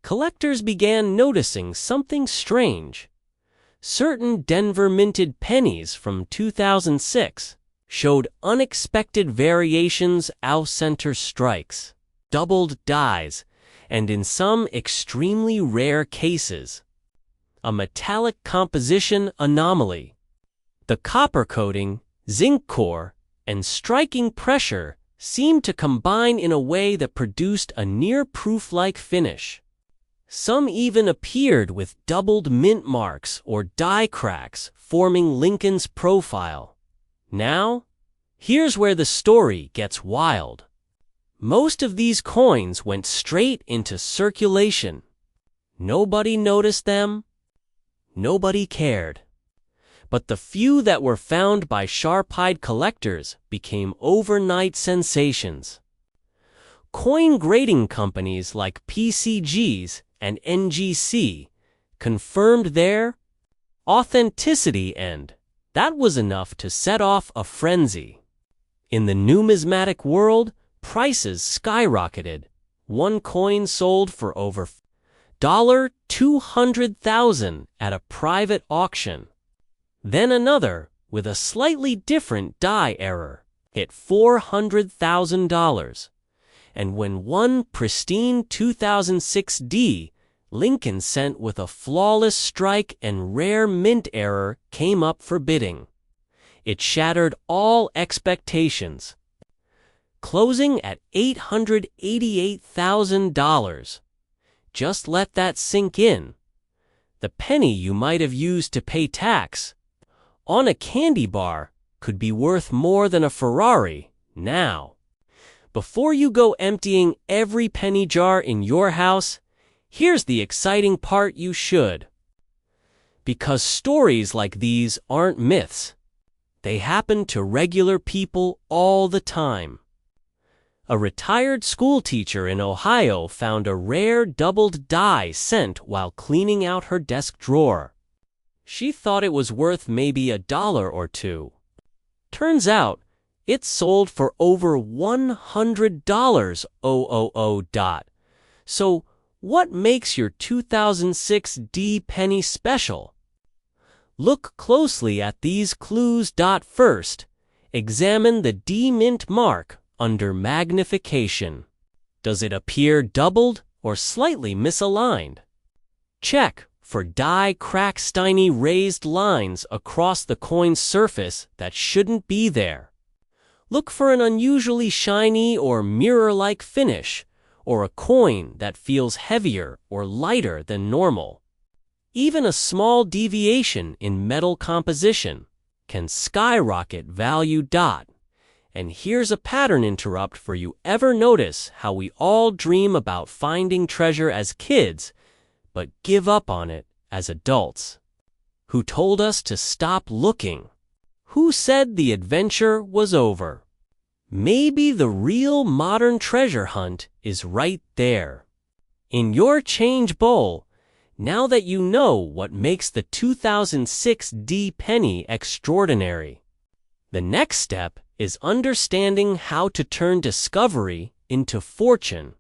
collectors began noticing something strange. Certain Denver minted pennies from 2006 showed unexpected variations au center strikes, doubled dies, and in some extremely rare cases, a metallic composition anomaly. The copper coating, zinc core, and striking pressure seemed to combine in a way that produced a near-proof-like finish. Some even appeared with doubled mint marks or die cracks forming Lincoln's profile. Now, here's where the story gets wild. Most of these coins went straight into circulation. Nobody noticed them. Nobody cared. But the few that were found by sharp-eyed collectors became overnight sensations. Coin grading companies like PCGs and NGC confirmed their authenticity, and that was enough to set off a frenzy. In the numismatic world, prices skyrocketed. One coin sold for over $200,000 at a private auction. Then another, with a slightly different die error, hit $400,000. And when one pristine 2006 D. Lincoln cent with a flawless strike and rare mint error came up for bidding, it shattered all expectations, closing at $888,000. Just let that sink in. The penny you might have used to pay tax on a candy bar could be worth more than a Ferrari now. Before you go emptying every penny jar in your house, here's the exciting part you should. Because stories like these aren't myths. They happen to regular people all the time. A retired schoolteacher in Ohio found a rare doubled die cent while cleaning out her desk drawer. She thought it was worth maybe $1 or $2. Turns out, it sold for over $100. So, what makes your 2006 D penny special? Look closely at these clues. First, examine the D mint mark under magnification. Does it appear doubled or slightly misaligned? Check for die cracks, tiny raised lines across the coin's surface that shouldn't be there. Look for an unusually shiny or mirror-like finish, or a coin that feels heavier or lighter than normal. Even a small deviation in metal composition can skyrocket value. And here's a pattern interrupt for you. Ever notice how we all dream about finding treasure as kids, but give up on it as adults? Who told us to stop looking? Who said the adventure was over? Maybe the real modern treasure hunt is right there, in your change bowl. Now that you know what makes the 2006 D penny extraordinary, the next step is understanding how to turn discovery into fortune.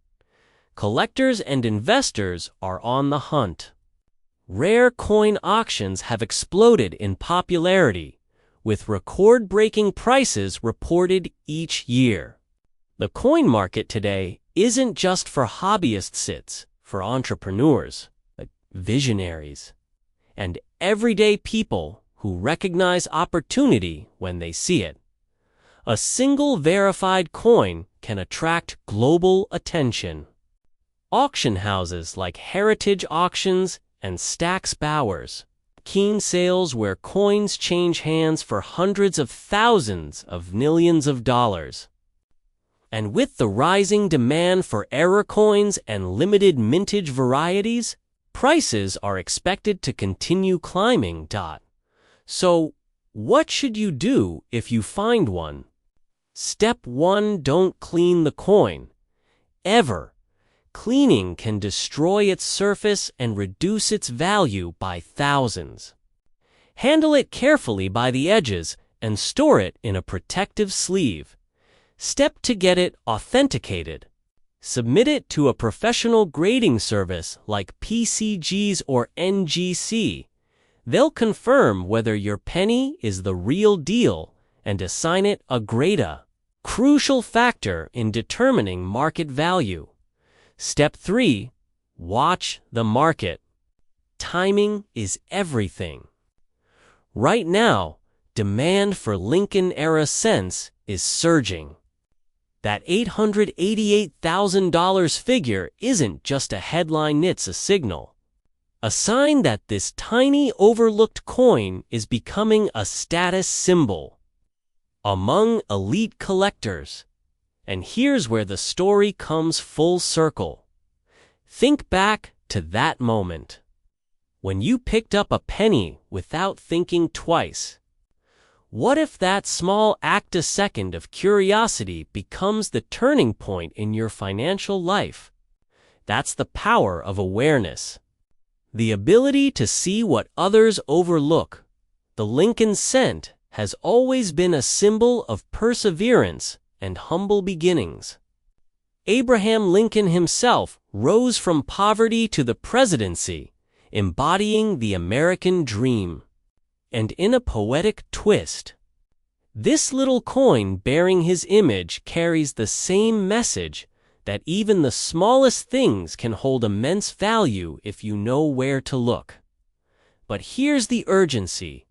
collectors and investors are on the hunt. Rare coin auctions have exploded in popularity, with record-breaking prices reported each year. The coin market today isn't just for hobbyists, it's for entrepreneurs, visionaries, and everyday people who recognize opportunity when they see it. A single verified coin can attract global attention. Auction houses like Heritage Auctions and Stack's Bowers, keen sales where coins change hands for hundreds of thousands of millions of dollars. And with the rising demand for error coins and limited mintage varieties, prices are expected to continue climbing. So, what should you do if you find one? Step 1: don't clean the coin. Ever. Cleaning can destroy its surface and reduce its value by thousands. Handle it carefully by the edges and store it in a protective sleeve. Step 2: get it authenticated. Submit it to a professional grading service like PCGs or NGC. They'll confirm whether your penny is the real deal and assign it a grade A, crucial factor in determining market value. Step 3: watch the market. Timing is everything. Right now, demand for Lincoln-era cents is surging. That $888,000 figure isn't just a headline, it's a signal. A sign that this tiny overlooked coin is becoming a status symbol among elite collectors. And here's where the story comes full circle. Think back to that moment when you picked up a penny without thinking twice. What if that small second of curiosity becomes the turning point in your financial life? That's the power of awareness. The ability to see what others overlook. The Lincoln cent has always been a symbol of perseverance and humble beginnings. Abraham Lincoln himself rose from poverty to the presidency, embodying the American dream. And in a poetic twist, this little coin bearing his image carries the same message that even the smallest things can hold immense value if you know where to look. But here's the urgency.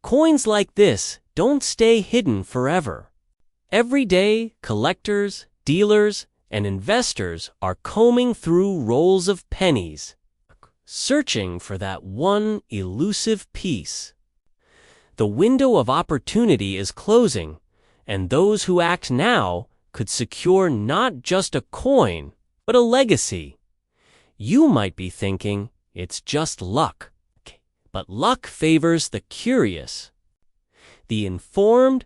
Coins like this don't stay hidden forever. Every day, collectors, dealers, and investors are combing through rolls of pennies, searching for that one elusive piece. The window of opportunity is closing, and those who act now could secure not just a coin, but a legacy. You might be thinking, it's just luck. But luck favors the curious, the informed,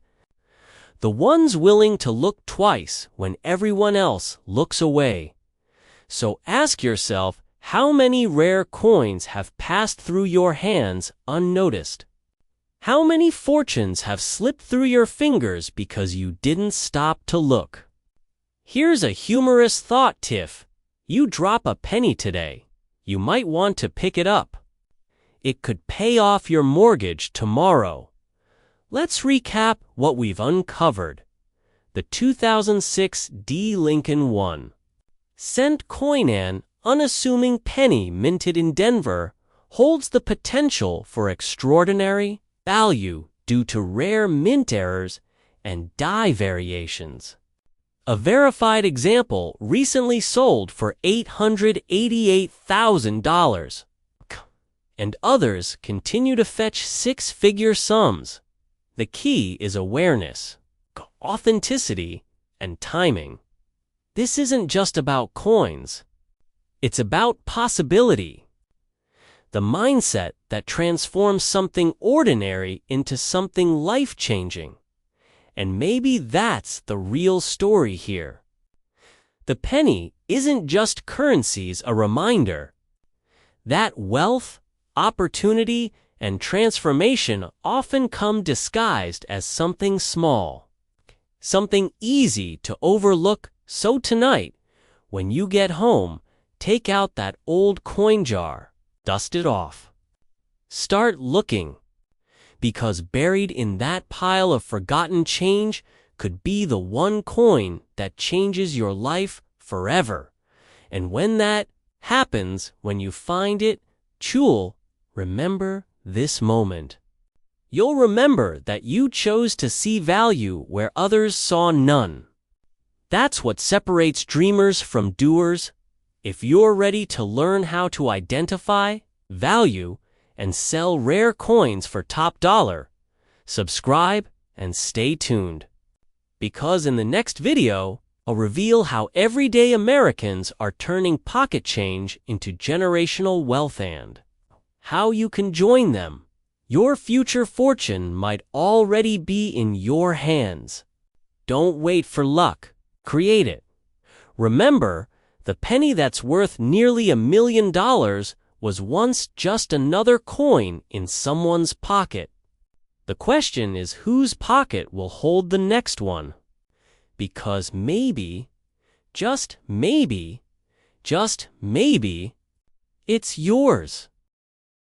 the ones willing to look twice when everyone else looks away. So ask yourself, how many rare coins have passed through your hands unnoticed? How many fortunes have slipped through your fingers because you didn't stop to look? Here's a humorous thought, Tiff. You drop a penny today. You might want to pick it up. It could pay off your mortgage tomorrow. Let's recap what we've uncovered. The 2006 D. Lincoln 1-cent coin, an unassuming penny minted in Denver, holds the potential for extraordinary value due to rare mint errors and die variations. A verified example recently sold for $888,000. And others continue to fetch six-figure sums. The key is awareness, authenticity, and timing. This isn't just about coins. It's about possibility. The mindset that transforms something ordinary into something life-changing. And maybe that's the real story here. The penny isn't just currency's a reminder that wealth, opportunity, and transformation often come disguised as something small, something easy to overlook. So tonight, When you get home, take out that old coin jar, dust it off. Start looking, because buried in that pile of forgotten change could be the one coin that changes your life forever. And when that happens, when you find it, you'll remember this moment. You'll remember that you chose to see value where others saw none. That's what separates dreamers from doers. If you're ready to learn how to identify, value, and sell rare coins for top dollar, subscribe and stay tuned. Because in the next video, I'll reveal how everyday Americans are turning pocket change into generational wealth and how you can join them. Your future fortune might already be in your hands. Don't wait for luck. Create it. Remember, the penny that's worth nearly $1 million was once just another coin in someone's pocket. The question is, whose pocket will hold the next one? Because maybe, just maybe, it's yours.